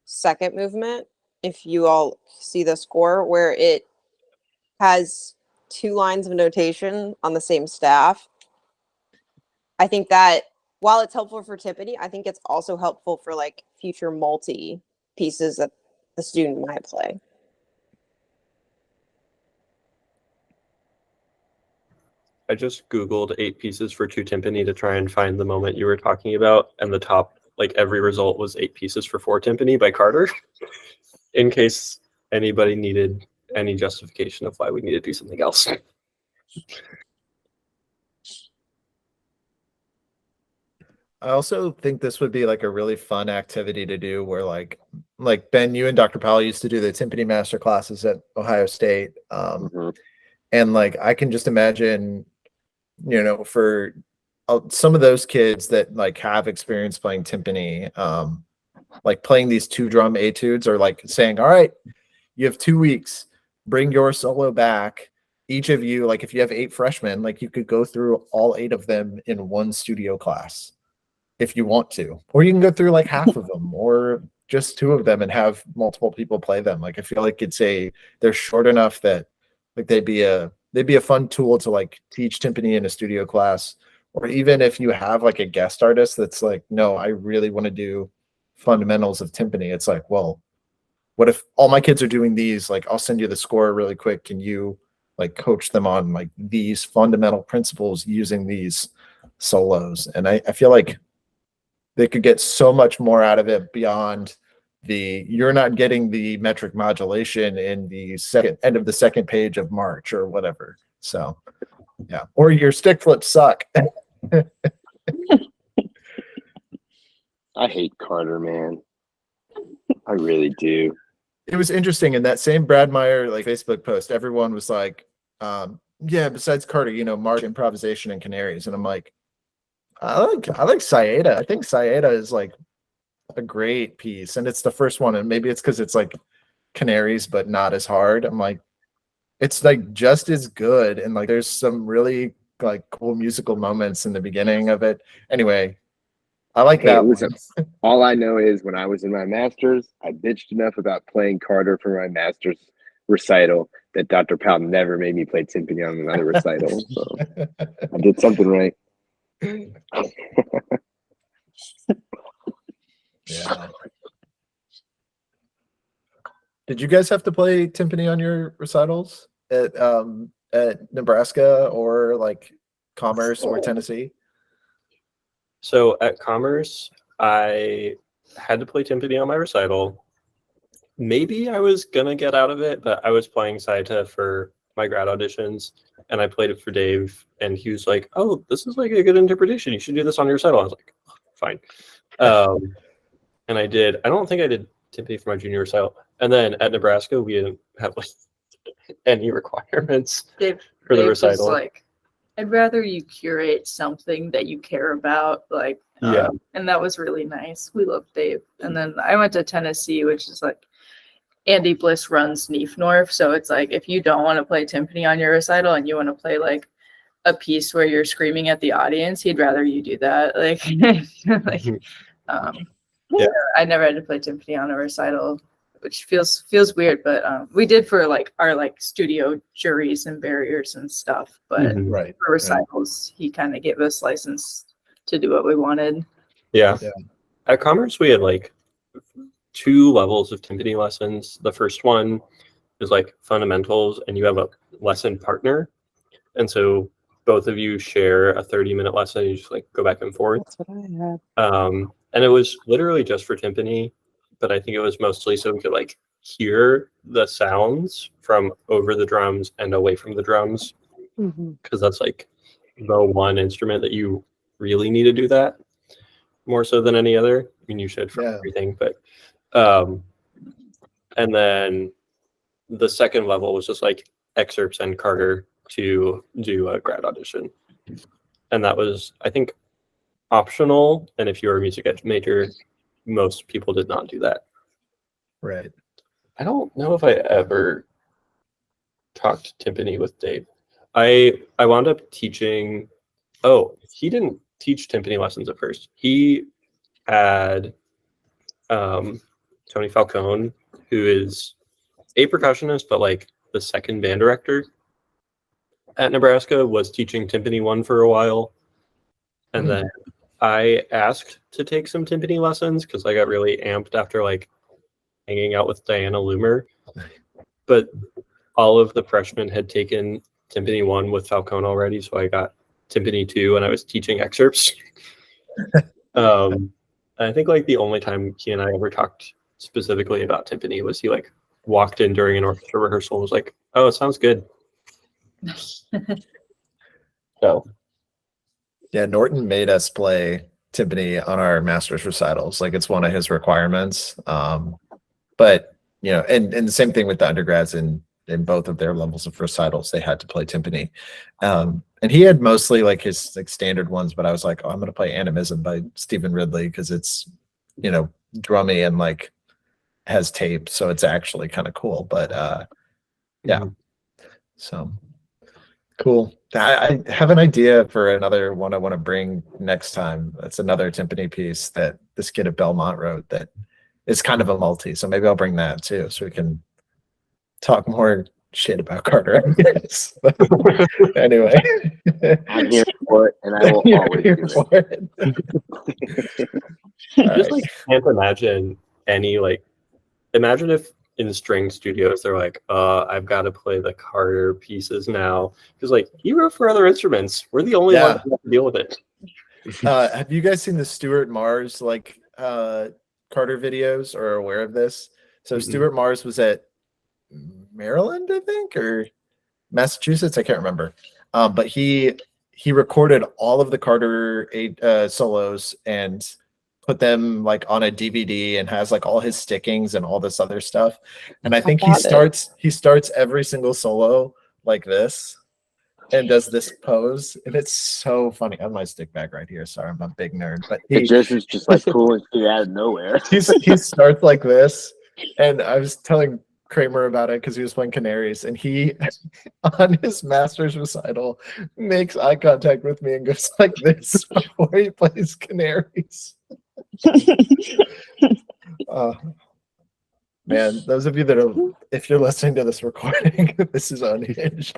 second movement, if you all see the score, where it has 2 lines of notation on the same staff. I think that while it's helpful for timpani, I think it's also helpful for like future multi pieces that the student might play. I just Googled 8 pieces for 2 timpani to try and find the moment you were talking about, and the top, like every result was 8 pieces for 4 timpani by Carter, in case anybody needed any justification of why we need to do something else. I also think this would be like a really fun activity to do, where like Ben, you and Dr. Powell used to do the timpani master classes at Ohio State. And like, I can just imagine, you know, for some of those kids that like have experience playing timpani, like playing these 2 drum etudes, or like saying, all right, you have 2 weeks, bring your solo back. Each of you, like if you have 8 freshmen, like you could go through all 8 of them in one studio class if you want to, or you can go through like half of them or just 2 of them and have multiple people play them. Like, I feel like they're short enough that like they'd be a fun tool to like teach timpani in a studio class. Or even if you have like a guest artist that's like, no, I really want to do fundamentals of timpani, it's like, well, what if all my kids are doing these? Like, I'll send you the score really quick. Can you like coach them on like these fundamental principles using these solos? And I feel like they could get so much more out of it beyond you're not getting the metric modulation in the end of the second page of March or whatever. So yeah, or your stick flips suck. I hate Carter, man. I really do. It was interesting in that same Brad Meyer like Facebook post, everyone was like, yeah, besides Carter, you know, March, improvisation, and canaries. And I'm like, I like Saeta. I think Saeta is like a great piece, and it's the first one, and maybe it's because it's like canaries but not as hard. I'm like, it's like just as good, and like there's some really like cool musical moments in the beginning of it. Anyway, I like that listen, one. all I know is when I was in my master's, I bitched enough about playing Carter for my master's recital that Dr. Powell never made me play timpani on another recital. So I did something right. Yeah. Did you guys have to play timpani on your recitals at Nebraska or like Commerce or Tennessee? So at Commerce, I had to play timpani on my recital. Maybe I was gonna get out of it, but I was playing Saita for my grad auditions, and I played it for Dave, and he was like, "Oh, this is like a good interpretation. You should do this on your recital." I was like, "Fine," and I did. I don't think I did timpani for my junior recital, and then at Nebraska, we didn't have like any requirements Dave, for the Dave was recital. like, I'd rather you curate something that you care about, like, Yeah. and that was really nice. We love Dave. And then I went to Tennessee, which is like Andy Bliss runs Neef North, so it's like if you don't want to play timpani on your recital and you want to play like a piece where you're screaming at the audience, he'd rather you do that. Like, Yeah. I never had to play timpani on a recital, which feels weird, but we did for like our like studio juries and barriers and stuff. But Mhm. Right. for recitals, he kind of gave us license to do what we wanted. Yeah. Yeah. At Commerce, we had like 2 levels of timpani lessons. The first one is like fundamentals, and you have a lesson partner. And so both of you share a 30-minute lesson, and you just like go back and forth. That's what I had. And it was literally just for timpani, but I think it was mostly so we could like hear the sounds from over the drums and away from the drums, because that's like the one instrument that you really need to do that more so than any other. I mean, you should for Yeah. everything, but and then the second level was just like excerpts and Carter to do a grad audition, and that was, I think, optional. And if you were a music ed major, most people did not do that. Right. I don't know if I ever talked timpani with Dave. I wound up teaching. Oh, he didn't teach timpani lessons at first. He had Tony Falcone, who is a percussionist, but like the second band director at Nebraska, was teaching timpani 1 for a while. And then I asked to take some timpani lessons because I got really amped after like hanging out with Diana Loomer. But all of the freshmen had taken timpani 1 with Falcone already, so I got timpani 2 and I was teaching excerpts. I think like the only time he and I ever talked specifically about timpani was he like walked in during an orchestra rehearsal and was like, "Oh, it sounds good." So Yeah, Norton made us play timpani on our master's recitals. Like it's one of his requirements. But you know, and the same thing with the undergrads in both of their levels of recitals, they had to play timpani. And he had mostly like his like standard ones, but I was like, oh, I'm gonna play Animism by Stephen Ridley because it's, you know, drummy and like has tape, so it's actually kind of cool. But yeah. So cool. I have an idea for another one I want to bring next time. That's another timpani piece that this kid at Belmont wrote that is kind of a multi. So maybe I'll bring that too, so we can talk more shit about Carter, I guess. Anyway. I'm here for it, and I will always do it. just like can't imagine any like, imagine if in string studios they're like, I've got to play the Carter pieces now because like he wrote for other instruments. We're the only ones who have to deal with it. Have you guys seen the Stuart Mars like Carter videos or aware of this? So Stuart Mars was at Maryland, I think, or Massachusetts, I can't remember. But he recorded all of the Carter solos and put them like on a DVD and has like all his stickings and all this other stuff. And I think he starts every single solo like this and does this pose, and it's so funny. I have my stick bag right here. Sorry, I'm a big nerd, but It just is just like cool and shit out of nowhere. he starts like this, and I was telling Kramer about it because he was playing Canaries, and he on his master's recital makes eye contact with me and goes like this before he plays Canaries. Man, those of you that are, if you're listening to this recording, this is unhinged.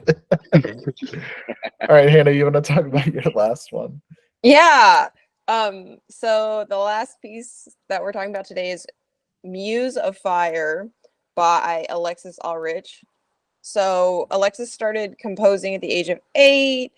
All right, Hannah, you want to talk about your last one? Yeah. So the last piece that we're talking about today is Muse of Fire by Alexis Ulrich. So Alexis started composing at the age of 8.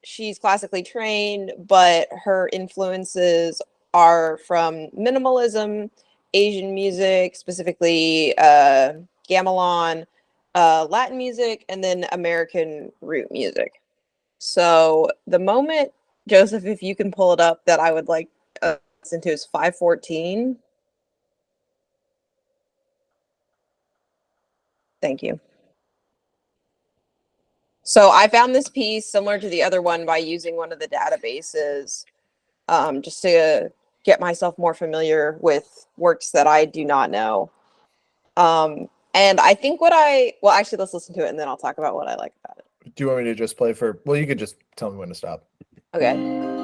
She's classically trained, but her influences are from minimalism, Asian music, specifically gamelan, Latin music, and then American root music. So the moment, Joseph, if you can pull it up, that I would like listen to is 514. Thank you. So I found this piece similar to the other one by using one of the databases, just to get myself more familiar with works that I do not know. And I think well, actually, let's listen to it and then I'll talk about what I like about it. Do you want me to just play for? Well, you could just tell me when to stop. Okay.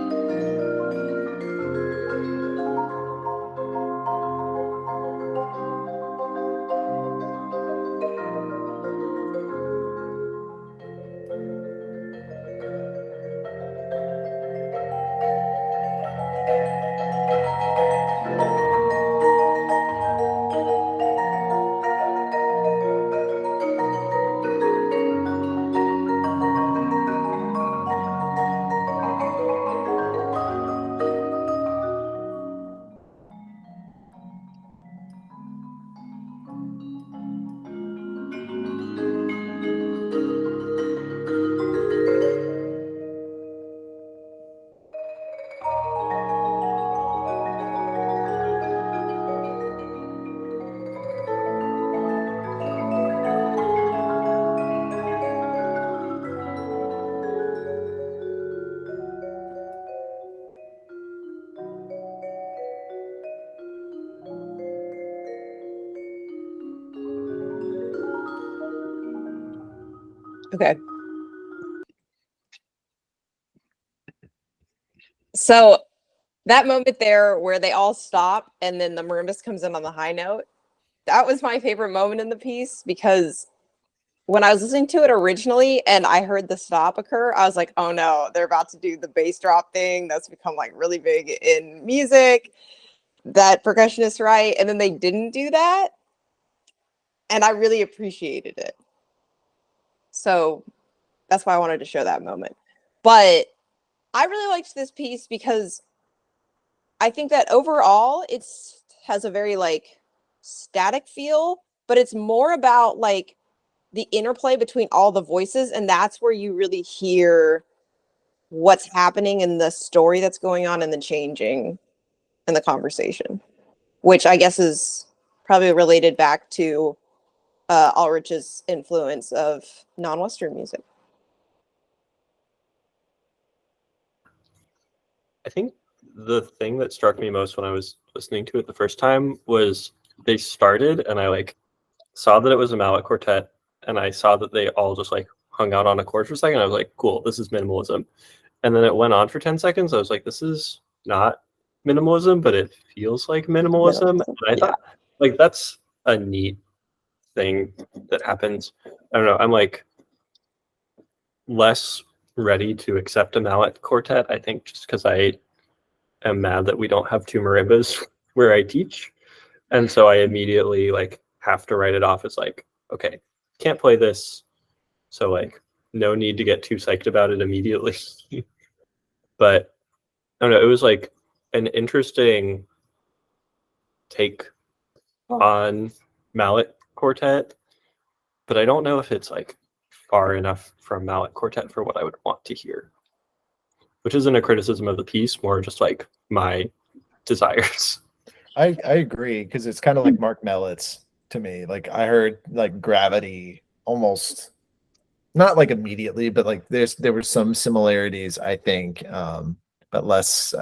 Okay. So that moment there where they all stop and then the marimbus comes in on the high note, that was my favorite moment in the piece, because when I was listening to it originally and I heard the stop occur, I was like, oh no, they're about to do the bass drop thing that's become like really big in music. That percussionist, right? And then they didn't do that. And I really appreciated it. So that's why I wanted to show that moment. But I really liked this piece because I think that overall has a very like static feel, but it's more about like the interplay between all the voices, and that's where you really hear what's happening in the story that's going on and the changing in the conversation, which I guess is probably related back to Ulrich's influence of non-Western music. I think the thing that struck me most when I was listening to it the first time was they started and I like saw that it was a mallet quartet and I saw that they all just like hung out on a chord for a second. I was like, cool, this is minimalism. And then it went on for 10 seconds. I was like, this is not minimalism, but it feels like minimalism. And I thought like that's a neat thing that happens. I don't know. I'm like less ready to accept a mallet quartet, I think, just because I am mad that we don't have two marimbas where I teach. And so I immediately like have to write it off as like, okay, can't play this. So like no need to get too psyched about it immediately. But I don't know, it was like an interesting take on mallet quartet, but I don't know if it's like far enough from mallet quartet for what I would want to hear, which isn't a criticism of the piece, more just like my desires. I agree, because it's kind of like Mark Mallets to me. Like I heard like Gravity almost not like immediately, but like there were some similarities, I think, but less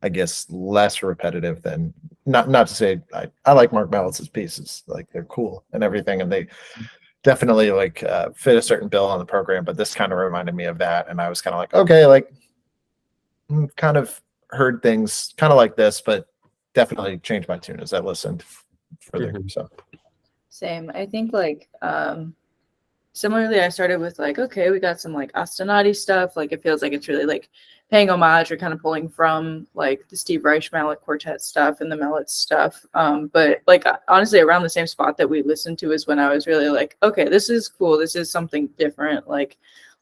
I guess less repetitive than not to say I like Mark Mallets' pieces, like they're cool and everything, and they definitely like fit a certain bill on the program, but this kind of reminded me of that, and I was kind of like, okay, like kind of heard things kind of like this, but definitely changed my tune as I listened further. So Same. I think like similarly, I started with like, okay, we got some like Astonati stuff. Like it feels like it's really like paying homage or kind of pulling from like the Steve Reich Mallet Quartet stuff and the Mallets stuff. But like honestly, around the same spot that we listened to is when I was really like, okay, this is cool. This is something different. Like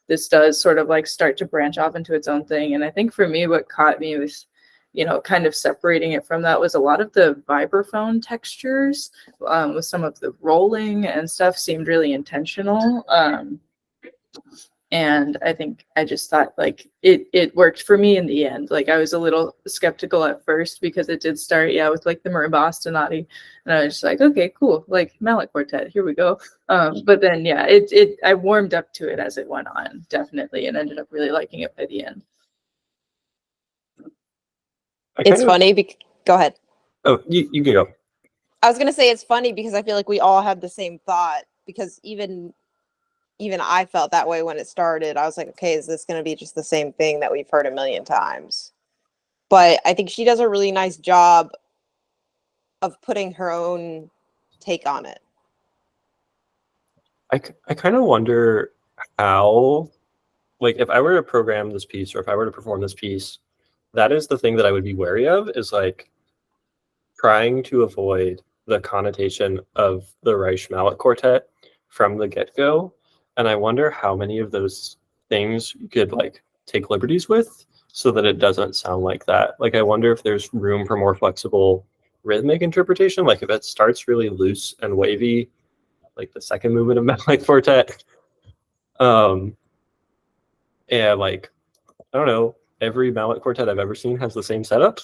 this does sort of like start to branch off into its own thing. And I think for me, what caught me was, you know, kind of separating it from that was a lot of the vibraphone textures with some of the rolling and stuff seemed really intentional. And I think I just thought like it worked for me in the end. Like I was a little skeptical at first because it did start, with like the marimba ostinati, and I was just like, okay, cool, like Mallet Quartet, here we go. But then I warmed up to it as it went on, definitely, and ended up really liking it by the end. It's funny. Go ahead. Oh, you can go. I was gonna say it's funny because I feel like we all had the same thought, because even I felt that way when it started. I was like, okay, is this gonna be just the same thing that we've heard a million times? But I think she does a really nice job of putting her own take on it. I kind of wonder how, like, if I were to program this piece or if I were to perform this piece, that is the thing that I would be wary of, is like trying to avoid the connotation of the Reich Mallet Quartet from the get-go. And I wonder how many of those things you could like take liberties with so that it doesn't sound like that. Like, I wonder if there's room for more flexible rhythmic interpretation. Like if it starts really loose and wavy, like the second movement of Mallet Quartet, and like, I don't know, every Mallet Quartet I've ever seen has the same setup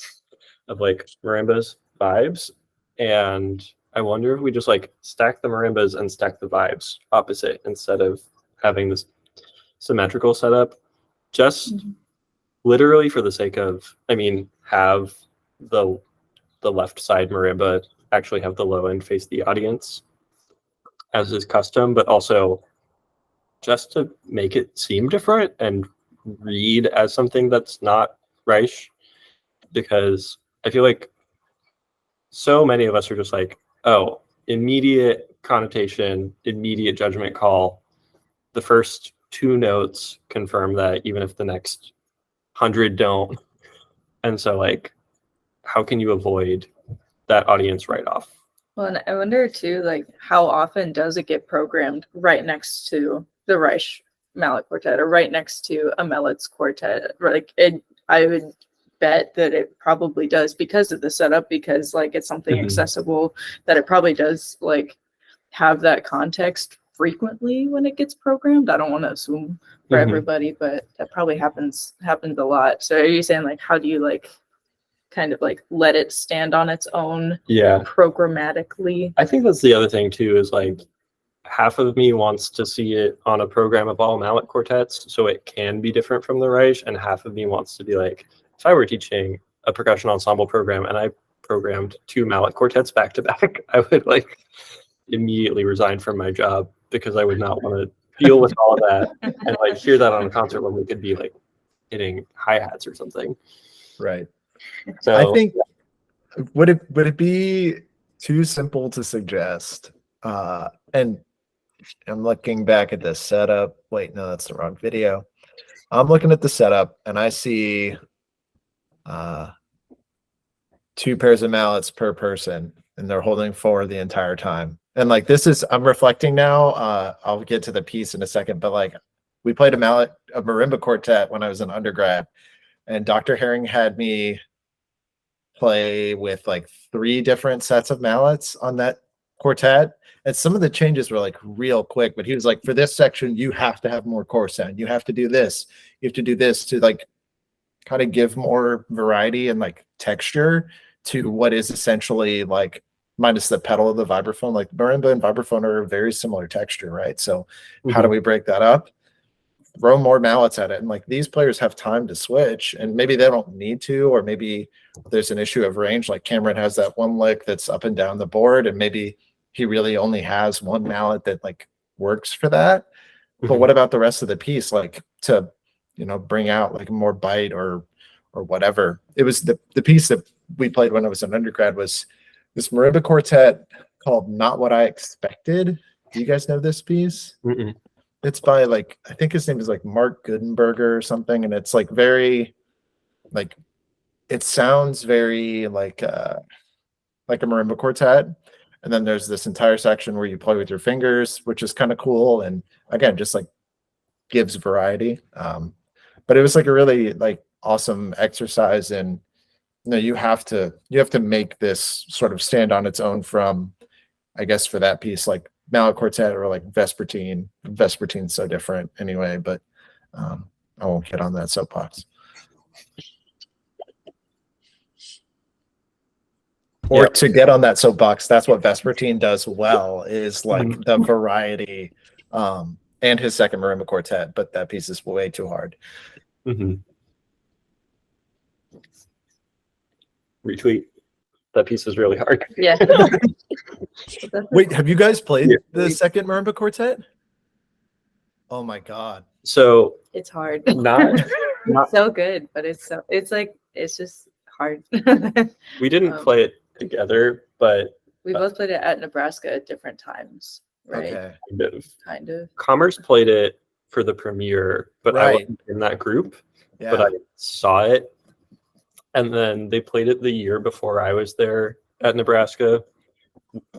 of like marimbas, vibes, and I wonder if we just like stack the marimbas and stack the vibes opposite instead of having this symmetrical setup, just literally for the sake of, I mean, have the left side marimba actually have the low end face the audience as is custom, but also just to make it seem different and read as something that's not Reich, because I feel like so many of us are just like, oh, immediate connotation, immediate judgment call. The first two notes confirm that, even if the next 100 don't. And so like, how can you avoid that audience write-off? Well, and I wonder too, like how often does it get programmed right next to the Reich Mallet Quartet or right next to a Mallets Quartet? Like I would bet that it probably does because of the setup, because like it's something accessible, that it probably does like have that context frequently when it gets programmed. I don't want to assume for everybody, but that probably happens a lot. So are you saying like, how do you like kind of like let it stand on its own programmatically? I think that's the other thing too, is like half of me wants to see it on a program of all Mallet Quartets so it can be different from the Reich, and half of me wants to be like, if I were teaching a percussion ensemble program and I programmed 2 Mallet Quartets back to back, I would like immediately resign from my job, because I would not want to deal with all of that and like hear that on a concert when we could be like hitting hi-hats or something. Right. So I think, would it be too simple to suggest, and I'm looking back at the setup. Wait, no, that's the wrong video. I'm looking at the setup and I see 2 pairs of mallets per person, and they're holding 4 the entire time. And like, this is, I'm reflecting now. I'll get to the piece in a second, but like, we played a marimba quartet when I was an undergrad, and Dr. Herring had me play with like 3 different sets of mallets on that quartet. And some of the changes were like real quick, but he was like, for this section, you have to have more core sound. You have to do this. You have to do this to like kind of give more variety and like texture to what is essentially like, minus the pedal of the vibraphone. Like marimba and vibraphone are a very similar texture, right? So how do we break that up? Throw more mallets at it. And like, these players have time to switch, and maybe they don't need to, or maybe there's an issue of range. Like Cameron has that one lick that's up and down the board, and maybe he really only has 1 mallet that like works for that. But what about the rest of the piece? Like, to, you know, bring out like more bite or whatever. It was the piece that we played when I was an undergrad was this marimba quartet called Not What I Expected. Do you guys know this piece? It's by like, I think his name is like Mark Goodenberger or something. And it's like very like it sounds very like a marimba quartet. And then there's this entire section where you play with your fingers, which is kind of cool. And again, just like gives variety. But it was like a really like awesome exercise. And you have to make this sort of stand on its own from, I guess, for that piece, like mallet quartet or like vespertine. Vespertine's so different anyway, but I won't get on that soapbox. Or to get on that soapbox, that's what vespertine does well, is like the variety, and his second marimba quartet, but that piece is way too hard. Retweet. That piece is really hard. Yeah. Wait, have you guys played the second marimba quartet? Oh my god. So It's hard. not It's so good, but it's just hard. we didn't play it together, but We both played it at Nebraska at different times, right? Okay. Kind of. Commerce played it for the premiere, but I wasn't in that group. Yeah. But I saw it, and then they played it the year before I was there at Nebraska,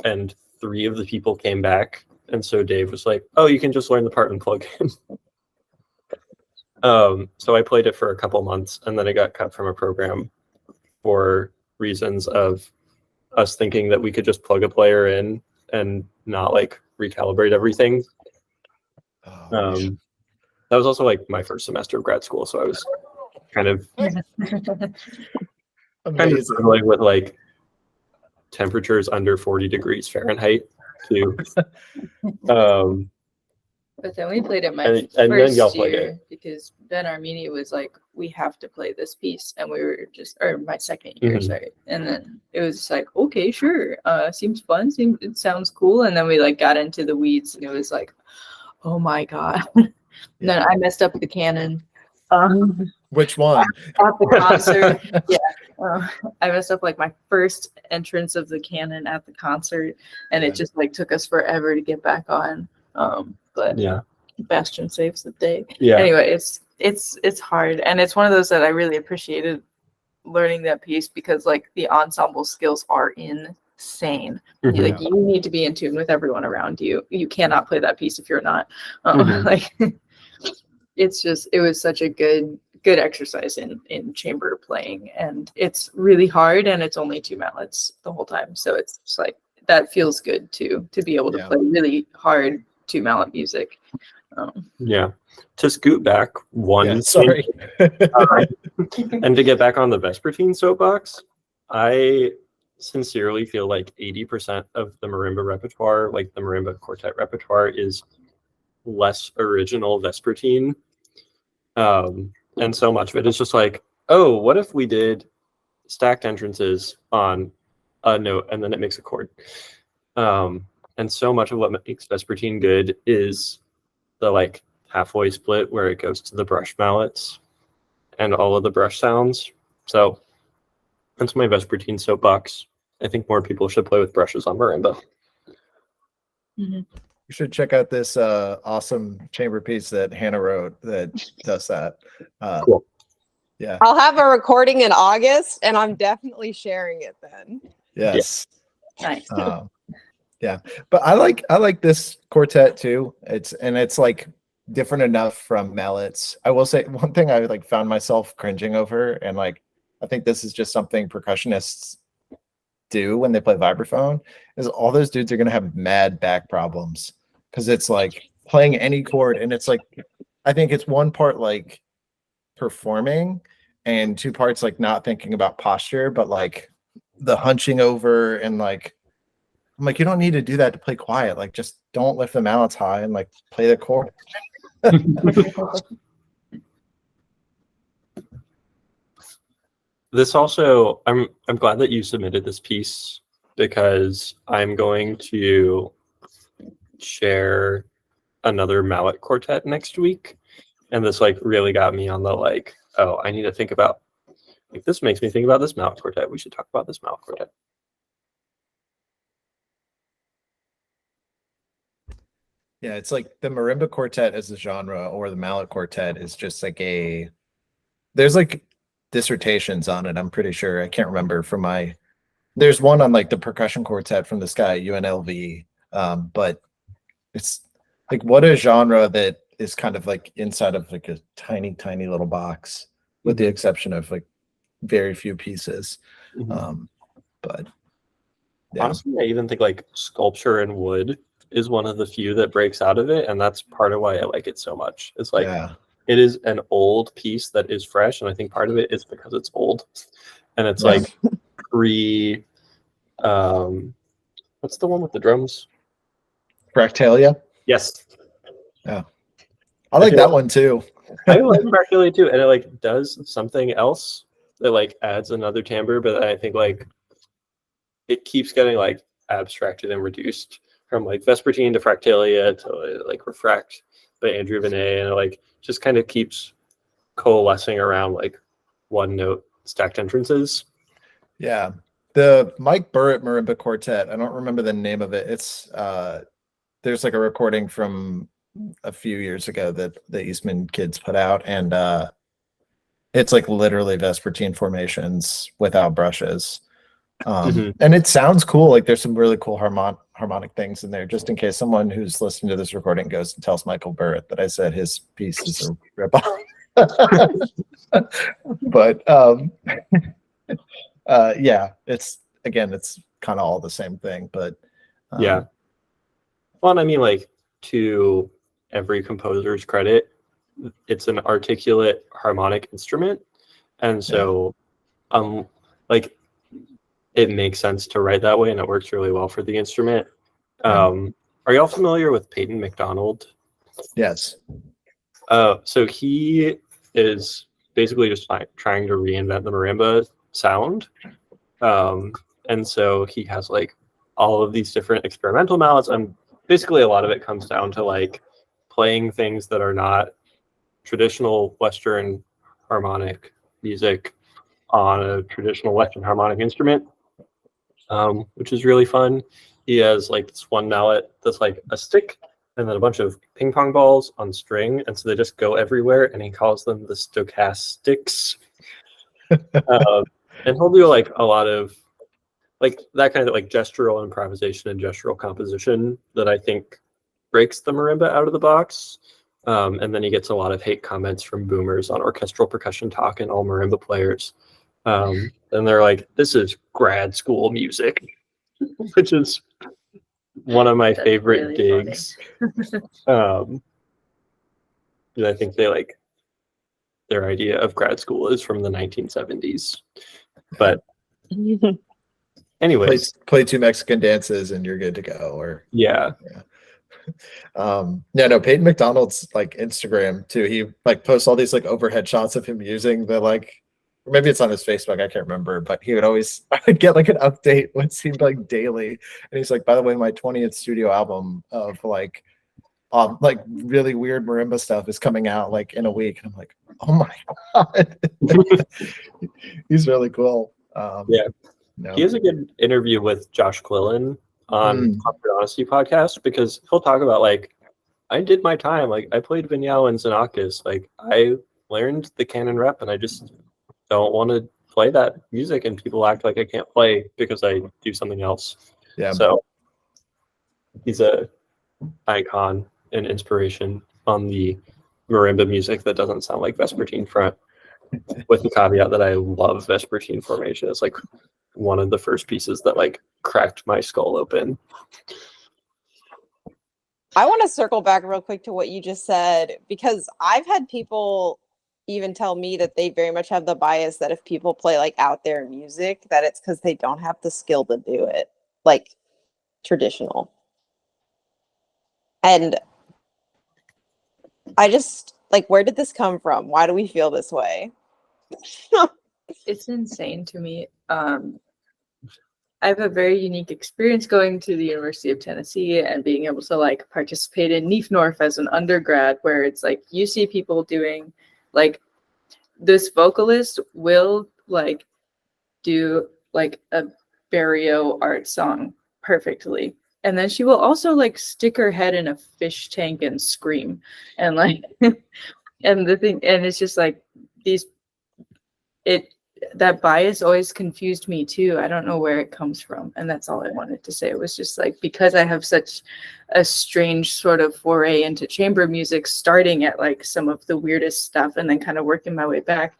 and 3 of the people came back, and so Dave was like, "Oh, you can just learn the part and plug in." So I played it for a couple months, and then it got cut from a program for reasons of us thinking that we could just plug a player in and not like recalibrate everything. That was also like my first semester of grad school, so I was kind of struggling with like temperatures under 40 degrees Fahrenheit too. But then we played it my and first then y'all played year it. because Ben Armini was like, we have to play this piece. And we were just, or my second year, sorry. And then it was like, okay, sure. Seems fun. It sounds cool. And then we like got into the weeds and it was like, oh my God. And then I messed up the canon. Which one? At the concert. Yeah. I messed up like my first entrance of the canon at the concert. And it just like took us forever to get back on. But Yeah. Bastion saves the day. Yeah. Anyway, it's hard, and it's one of those that I really appreciated learning that piece because like the ensemble skills are insane. Like you need to be in tune with everyone around you. You cannot play that piece if you're not. Like it was such a good exercise in chamber playing, and it's really hard, and it's only 2 mallets the whole time, so it's just like that feels good too, to be able to play really hard 2 mallet music. To scoot back one sorry. And to get back on the vespertine soapbox, I sincerely feel like 80% of the marimba repertoire, like the marimba quartet repertoire, is less original vespertine, and so much of it is just like, oh, what if we did stacked entrances on a note and then it makes a chord. And so much of what makes vespertine good is the like halfway split where it goes to the brush mallets and all of the brush sounds. So that's my vespertine soapbox. I think more people should play with brushes on marimba. You should check out this awesome chamber piece that Hannah wrote that does that. Cool. Yeah. I'll have a recording in August, and I'm definitely sharing it then. Yes. Nice. Yeah, but I like this quartet too. It's like different enough from Mallets. I will say one thing I like found myself cringing over, and like I think this is just something percussionists do when they play vibraphone, is all those dudes are gonna have mad back problems because it's like playing any chord, and it's like I think it's one part like performing and 2 parts like not thinking about posture, but like the hunching over and like I'm like, you don't need to do that to play quiet. Like, just don't lift the mallets high and like play the chord. This also, I'm glad that you submitted this piece because I'm going to share another mallet quartet next week, and this like really got me on the like, oh, I need to think about like this makes me think about this mallet quartet. We should talk about this mallet quartet. Yeah, it's like the marimba quartet as a genre, or the mallet quartet is just like there's like dissertations on it. I'm pretty sure. I can't remember from my. There's one on like the percussion quartet from this guy UNLV, but it's like what a genre that is kind of like inside of like a tiny, tiny little box, with the exception of like very few pieces. But yeah. Honestly, I even think like sculpture in wood is one of the few that breaks out of it, and that's part of why I like it so much. It's like it is an old piece that is fresh, and I think part of it is because it's old, and it's like pre. What's the one with the drums? Fractalia. Yes. Yeah, I like that one too. I like Fractalia too, and it like does something else that like adds another timbre, but I think like it keeps getting like abstracted and reduced from like Vespertine to Fractalia to like Refract by Andrew Venet, and it like just kind of keeps coalescing around like one note stacked entrances. Yeah. The Mike Burritt Marimba Quartet, I don't remember the name of it. It's there's like a recording from a few years ago that the Eastman kids put out, and it's like literally Vespertine formations without brushes. And it sounds cool. Like there's some really cool harmonic things in there, just in case someone who's listening to this recording goes and tells Michael Burritt that I said his piece is a ripoff. But yeah, it's kind of all the same thing, but yeah. Well, and I mean, like, to every composer's credit, it's an articulate harmonic instrument, and so like it makes sense to write that way, and it works really well for the instrument. Are y'all familiar with Peyton McDonald? Yes. So he is basically just trying to reinvent the marimba sound. And so he has like all of these different experimental mallets, and basically a lot of it comes down to like playing things that are not traditional Western harmonic music on a traditional Western harmonic instrument, which is really fun. He has like this one mallet that's like a stick and then a bunch of ping pong balls on string, and so they just go everywhere, and he calls them the stochastics. And he'll do like a lot of like that kind of like gestural improvisation and gestural composition that I think breaks the marimba out of the box. And then he gets a lot of hate comments from boomers on orchestral percussion talk and all marimba players. And they're like, this is grad school music, which is one of my favorite really digs. I think they like their idea of grad school is from the 1970s. But anyways, play 2 Mexican dances and you're good to go. Or yeah. No, Peyton McDonald's like Instagram too. He like posts all these like overhead shots of him using the like, or maybe it's on his Facebook, I can't remember, but he would always, I would get like an update what seemed like daily, and he's like, by the way, my 20th studio album of like really weird marimba stuff is coming out like in a week, and I'm like, oh my god. He's really cool. He has a good interview with Josh Quillen on Corporate Honesty podcast, because he'll talk about like, I did my time, like I played Vignale and Xenakis, like I learned the canon rep, and I just don't want to play that music, and people act like I can't play because I do something else. So he's a icon and inspiration on the marimba music that doesn't sound like Vespertine front, with the caveat that I love Vespertine formation. It's like one of the first pieces that like cracked my skull open. I want to circle back real quick to what you just said, because I've had people even tell me that they very much have the bias that if people play like out there music, that it's because they don't have the skill to do it, like traditional. And I just like, where did this come from? Why do we feel this way? It's insane to me. I have a very unique experience going to the University of Tennessee and being able to like participate in NEFNORF as an undergrad, where it's like you see people doing like, this vocalist will like do like a barrio art song perfectly, and then she will also like stick her head in a fish tank and scream, and like and the thing, and it's just like these that bias always confused me too. I don't know where it comes from. And that's all I wanted to say. It was just like, because I have such a strange sort of foray into chamber music, starting at like some of the weirdest stuff and then kind of working my way back.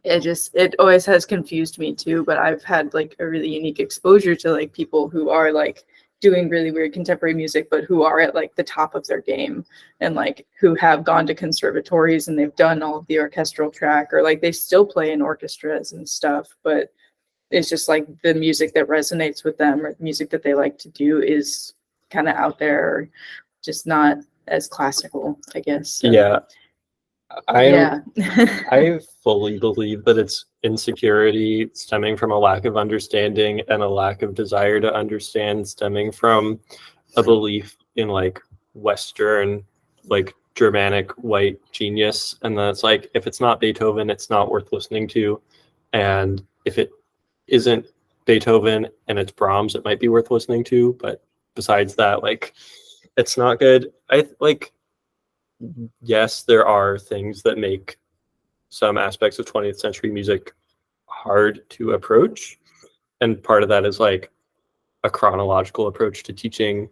It always has confused me too, but I've had like a really unique exposure to like people who are like doing really weird contemporary music, but who are at like the top of their game, and like who have gone to conservatories and they've done all of the orchestral track, or like they still play in orchestras and stuff, but it's just like the music that resonates with them or the music that they like to do is kind of out there, or just not as classical, I guess. So, Yeah. yeah. I fully believe that it's insecurity stemming from a lack of understanding and a lack of desire to understand, stemming from a belief in like Western, like Germanic white genius. And then it's like, if it's not Beethoven, it's not worth listening to. And if it isn't Beethoven and it's Brahms, it might be worth listening to. But besides that, like, it's not good. Yes, there are things that make some aspects of 20th century music hard to approach. And part of that is like a chronological approach to teaching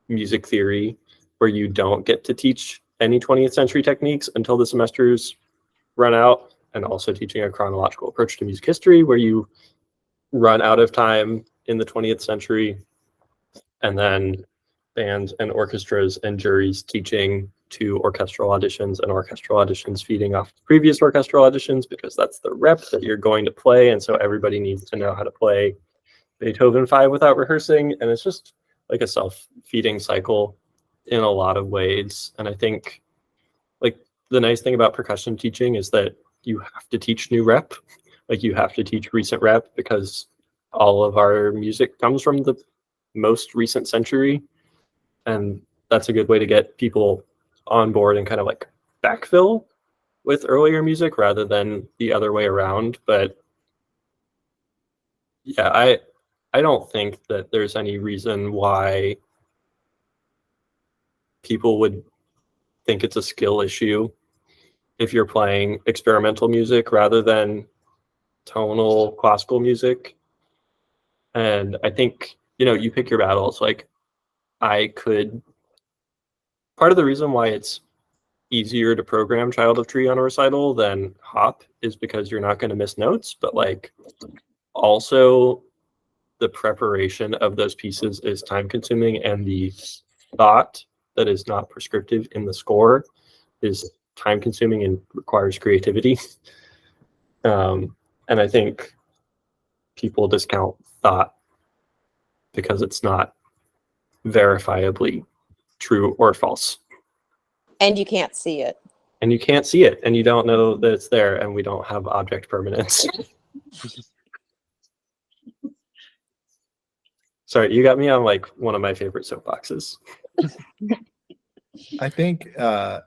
music theory, where you don't get to teach any 20th century techniques until the semesters run out, and also teaching a chronological approach to music history, where you run out of time in the 20th century, and then bands and orchestras and juries teaching to orchestral auditions, and orchestral auditions feeding off previous orchestral auditions, because that's the rep that you're going to play. And so everybody needs to know how to play Beethoven 5 without rehearsing. And it's just like a self-feeding cycle in a lot of ways. And I think like the nice thing about percussion teaching is that you have to teach new rep. Like you have to teach recent rep, because all of our music comes from the most recent century. And that's a good way to get people on board and kind of like backfill with earlier music rather than the other way around. But yeah, I don't think that there's any reason why people would think it's a skill issue if you're playing experimental music rather than tonal classical music. And I think, you pick your battles. Like part of the reason why it's easier to program Child of Tree on a recital than Hop is because you're not going to miss notes, but like also the preparation of those pieces is time consuming, and the thought that is not prescriptive in the score is time consuming and requires creativity. And I think people discount thought because it's not verifiably true or false. And you can't see it. And you can't see it, and you don't know that it's there, and we don't have object permanence. Sorry, you got me on like one of my favorite soapboxes. I think the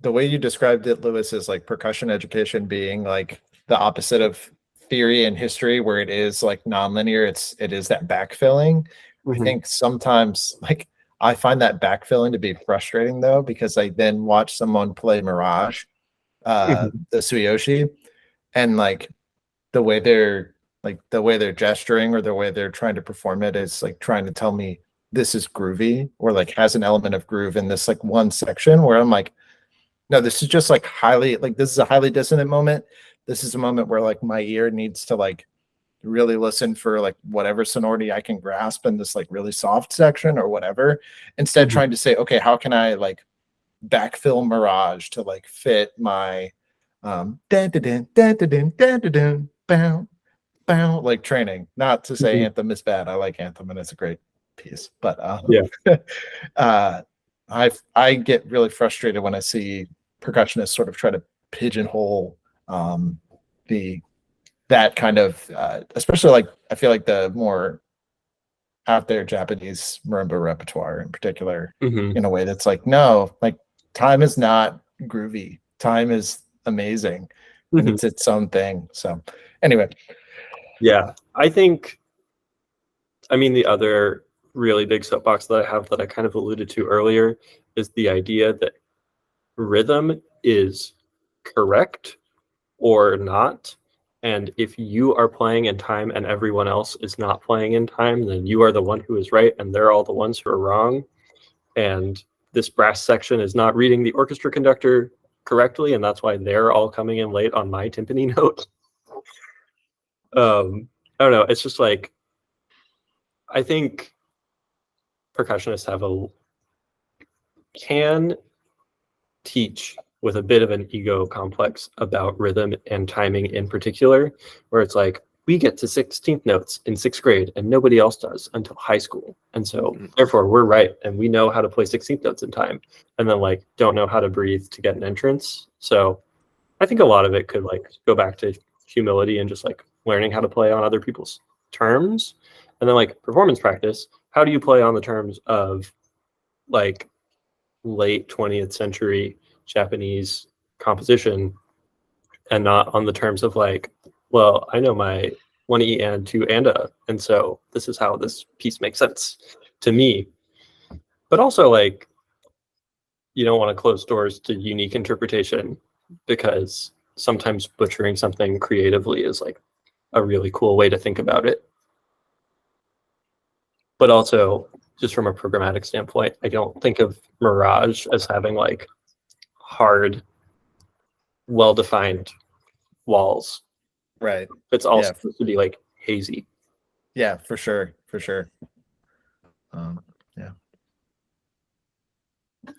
way you described it, Lewis, is like percussion education being like the opposite of theory and history, where it is like nonlinear. It is that backfilling. I think sometimes like I find that backfilling to be frustrating though, because I then watch someone play Mirage, the Tsuyoshi, and like the way they're gesturing or the way they're trying to perform it is like trying to tell me this is groovy, or like has an element of groove in this like one section, where I'm like, no, this is just like this is a highly dissonant moment. This is a moment where like my ear needs to like really listen for like whatever sonority I can grasp in this like really soft section or whatever, instead trying to say, okay, how can I like backfill Mirage to like fit my like training. Not to say Anthem is bad. I like Anthem and it's a great piece, but I get really frustrated when I see percussionists sort of try to pigeonhole that kind of especially like I feel like the more out there Japanese marimba repertoire in particular, in a way that's like, no, like time is not groovy. Time is amazing. And it's its own thing. So anyway. Yeah, I mean, the other really big soapbox that I have that I kind of alluded to earlier is the idea that rhythm is correct or not. And if you are playing in time and everyone else is not playing in time, then you are the one who is right and they're all the ones who are wrong. And this brass section is not reading the orchestra conductor correctly, and that's why they're all coming in late on my timpani note. I don't know. It's just like, I think percussionists can teach with a bit of an ego complex about rhythm and timing in particular, where it's like, we get to 16th notes in 6th grade and nobody else does until high school. And so therefore we're right. And we know how to play 16th notes in time, and then like don't know how to breathe to get an entrance. So I think a lot of it could like go back to humility and just like learning how to play on other people's terms. And then like performance practice, how do you play on the terms of like late 20th century Japanese composition and not on the terms of like, well, I know my 1E and 2 and a, and so this is how this piece makes sense to me. But also like, you don't want to close doors to unique interpretation, because sometimes butchering something creatively is like a really cool way to think about it. But also, just from a programmatic standpoint, I don't think of Mirage as having like hard, well-defined walls. Right. It's all Yeah. supposed to be like hazy. Yeah, for sure. For sure. Yeah.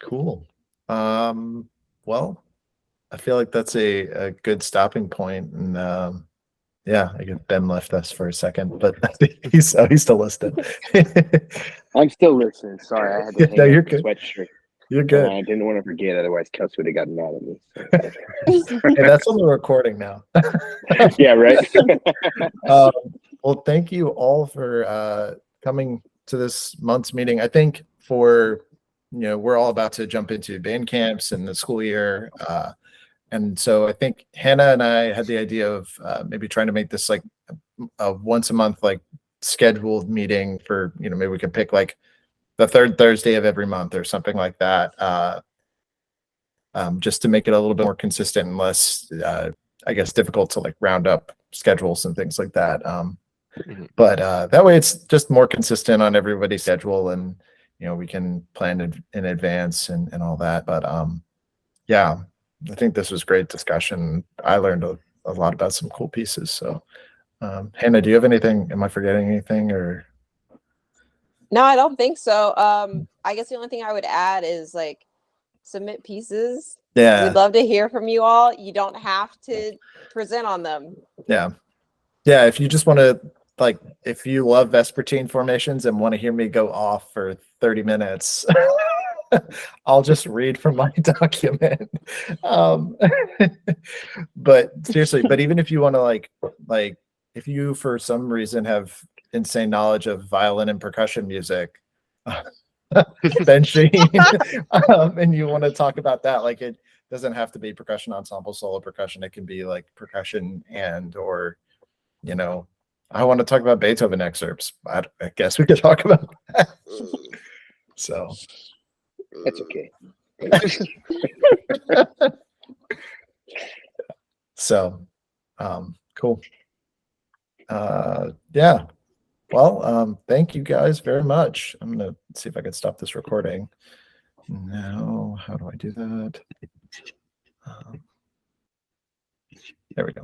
Cool. Well, I feel like that's a good stopping point. And yeah, I guess Ben left us for a second, but he's still listening. I'm still listening. Sorry, I had to hang No, up you're the good. sweatshirt. You're good. I didn't want to forget, otherwise Kels would have gotten mad at me. And that's on the recording now. Yeah, right. Well, thank you all for coming to this month's meeting. I think we're all about to jump into band camps and the school year. And so I think Hannah and I had the idea of maybe trying to make this like a once a month, like scheduled meeting for, maybe we could pick like the third Thursday of every month or something like that. Just to make it a little bit more consistent and less, I guess, difficult to like round up schedules and things like that. But that way it's just more consistent on everybody's schedule, and we can plan in advance and all that. But yeah, I think this was great discussion. I learned a lot about some cool pieces. So Hannah, do you have anything? Am I forgetting anything or? No, I don't think so. I guess the only thing I would add is like submit pieces. Yeah. We'd love to hear from you all. You don't have to present on them. Yeah. Yeah. If you just want to, like, if you love Vespertine formations and want to hear me go off for 30 minutes, I'll just read from my document. But seriously, but even if you want to like, if you for some reason have insane knowledge of violin and percussion music, benching, and you want to talk about that, like it doesn't have to be percussion ensemble, solo percussion. It can be like percussion or, I want to talk about Beethoven excerpts. I guess we could talk about that. So That's okay. So, cool. Yeah. Well, thank you guys very much. I'm gonna see if I can stop this recording. Now, how do I do that? There we go.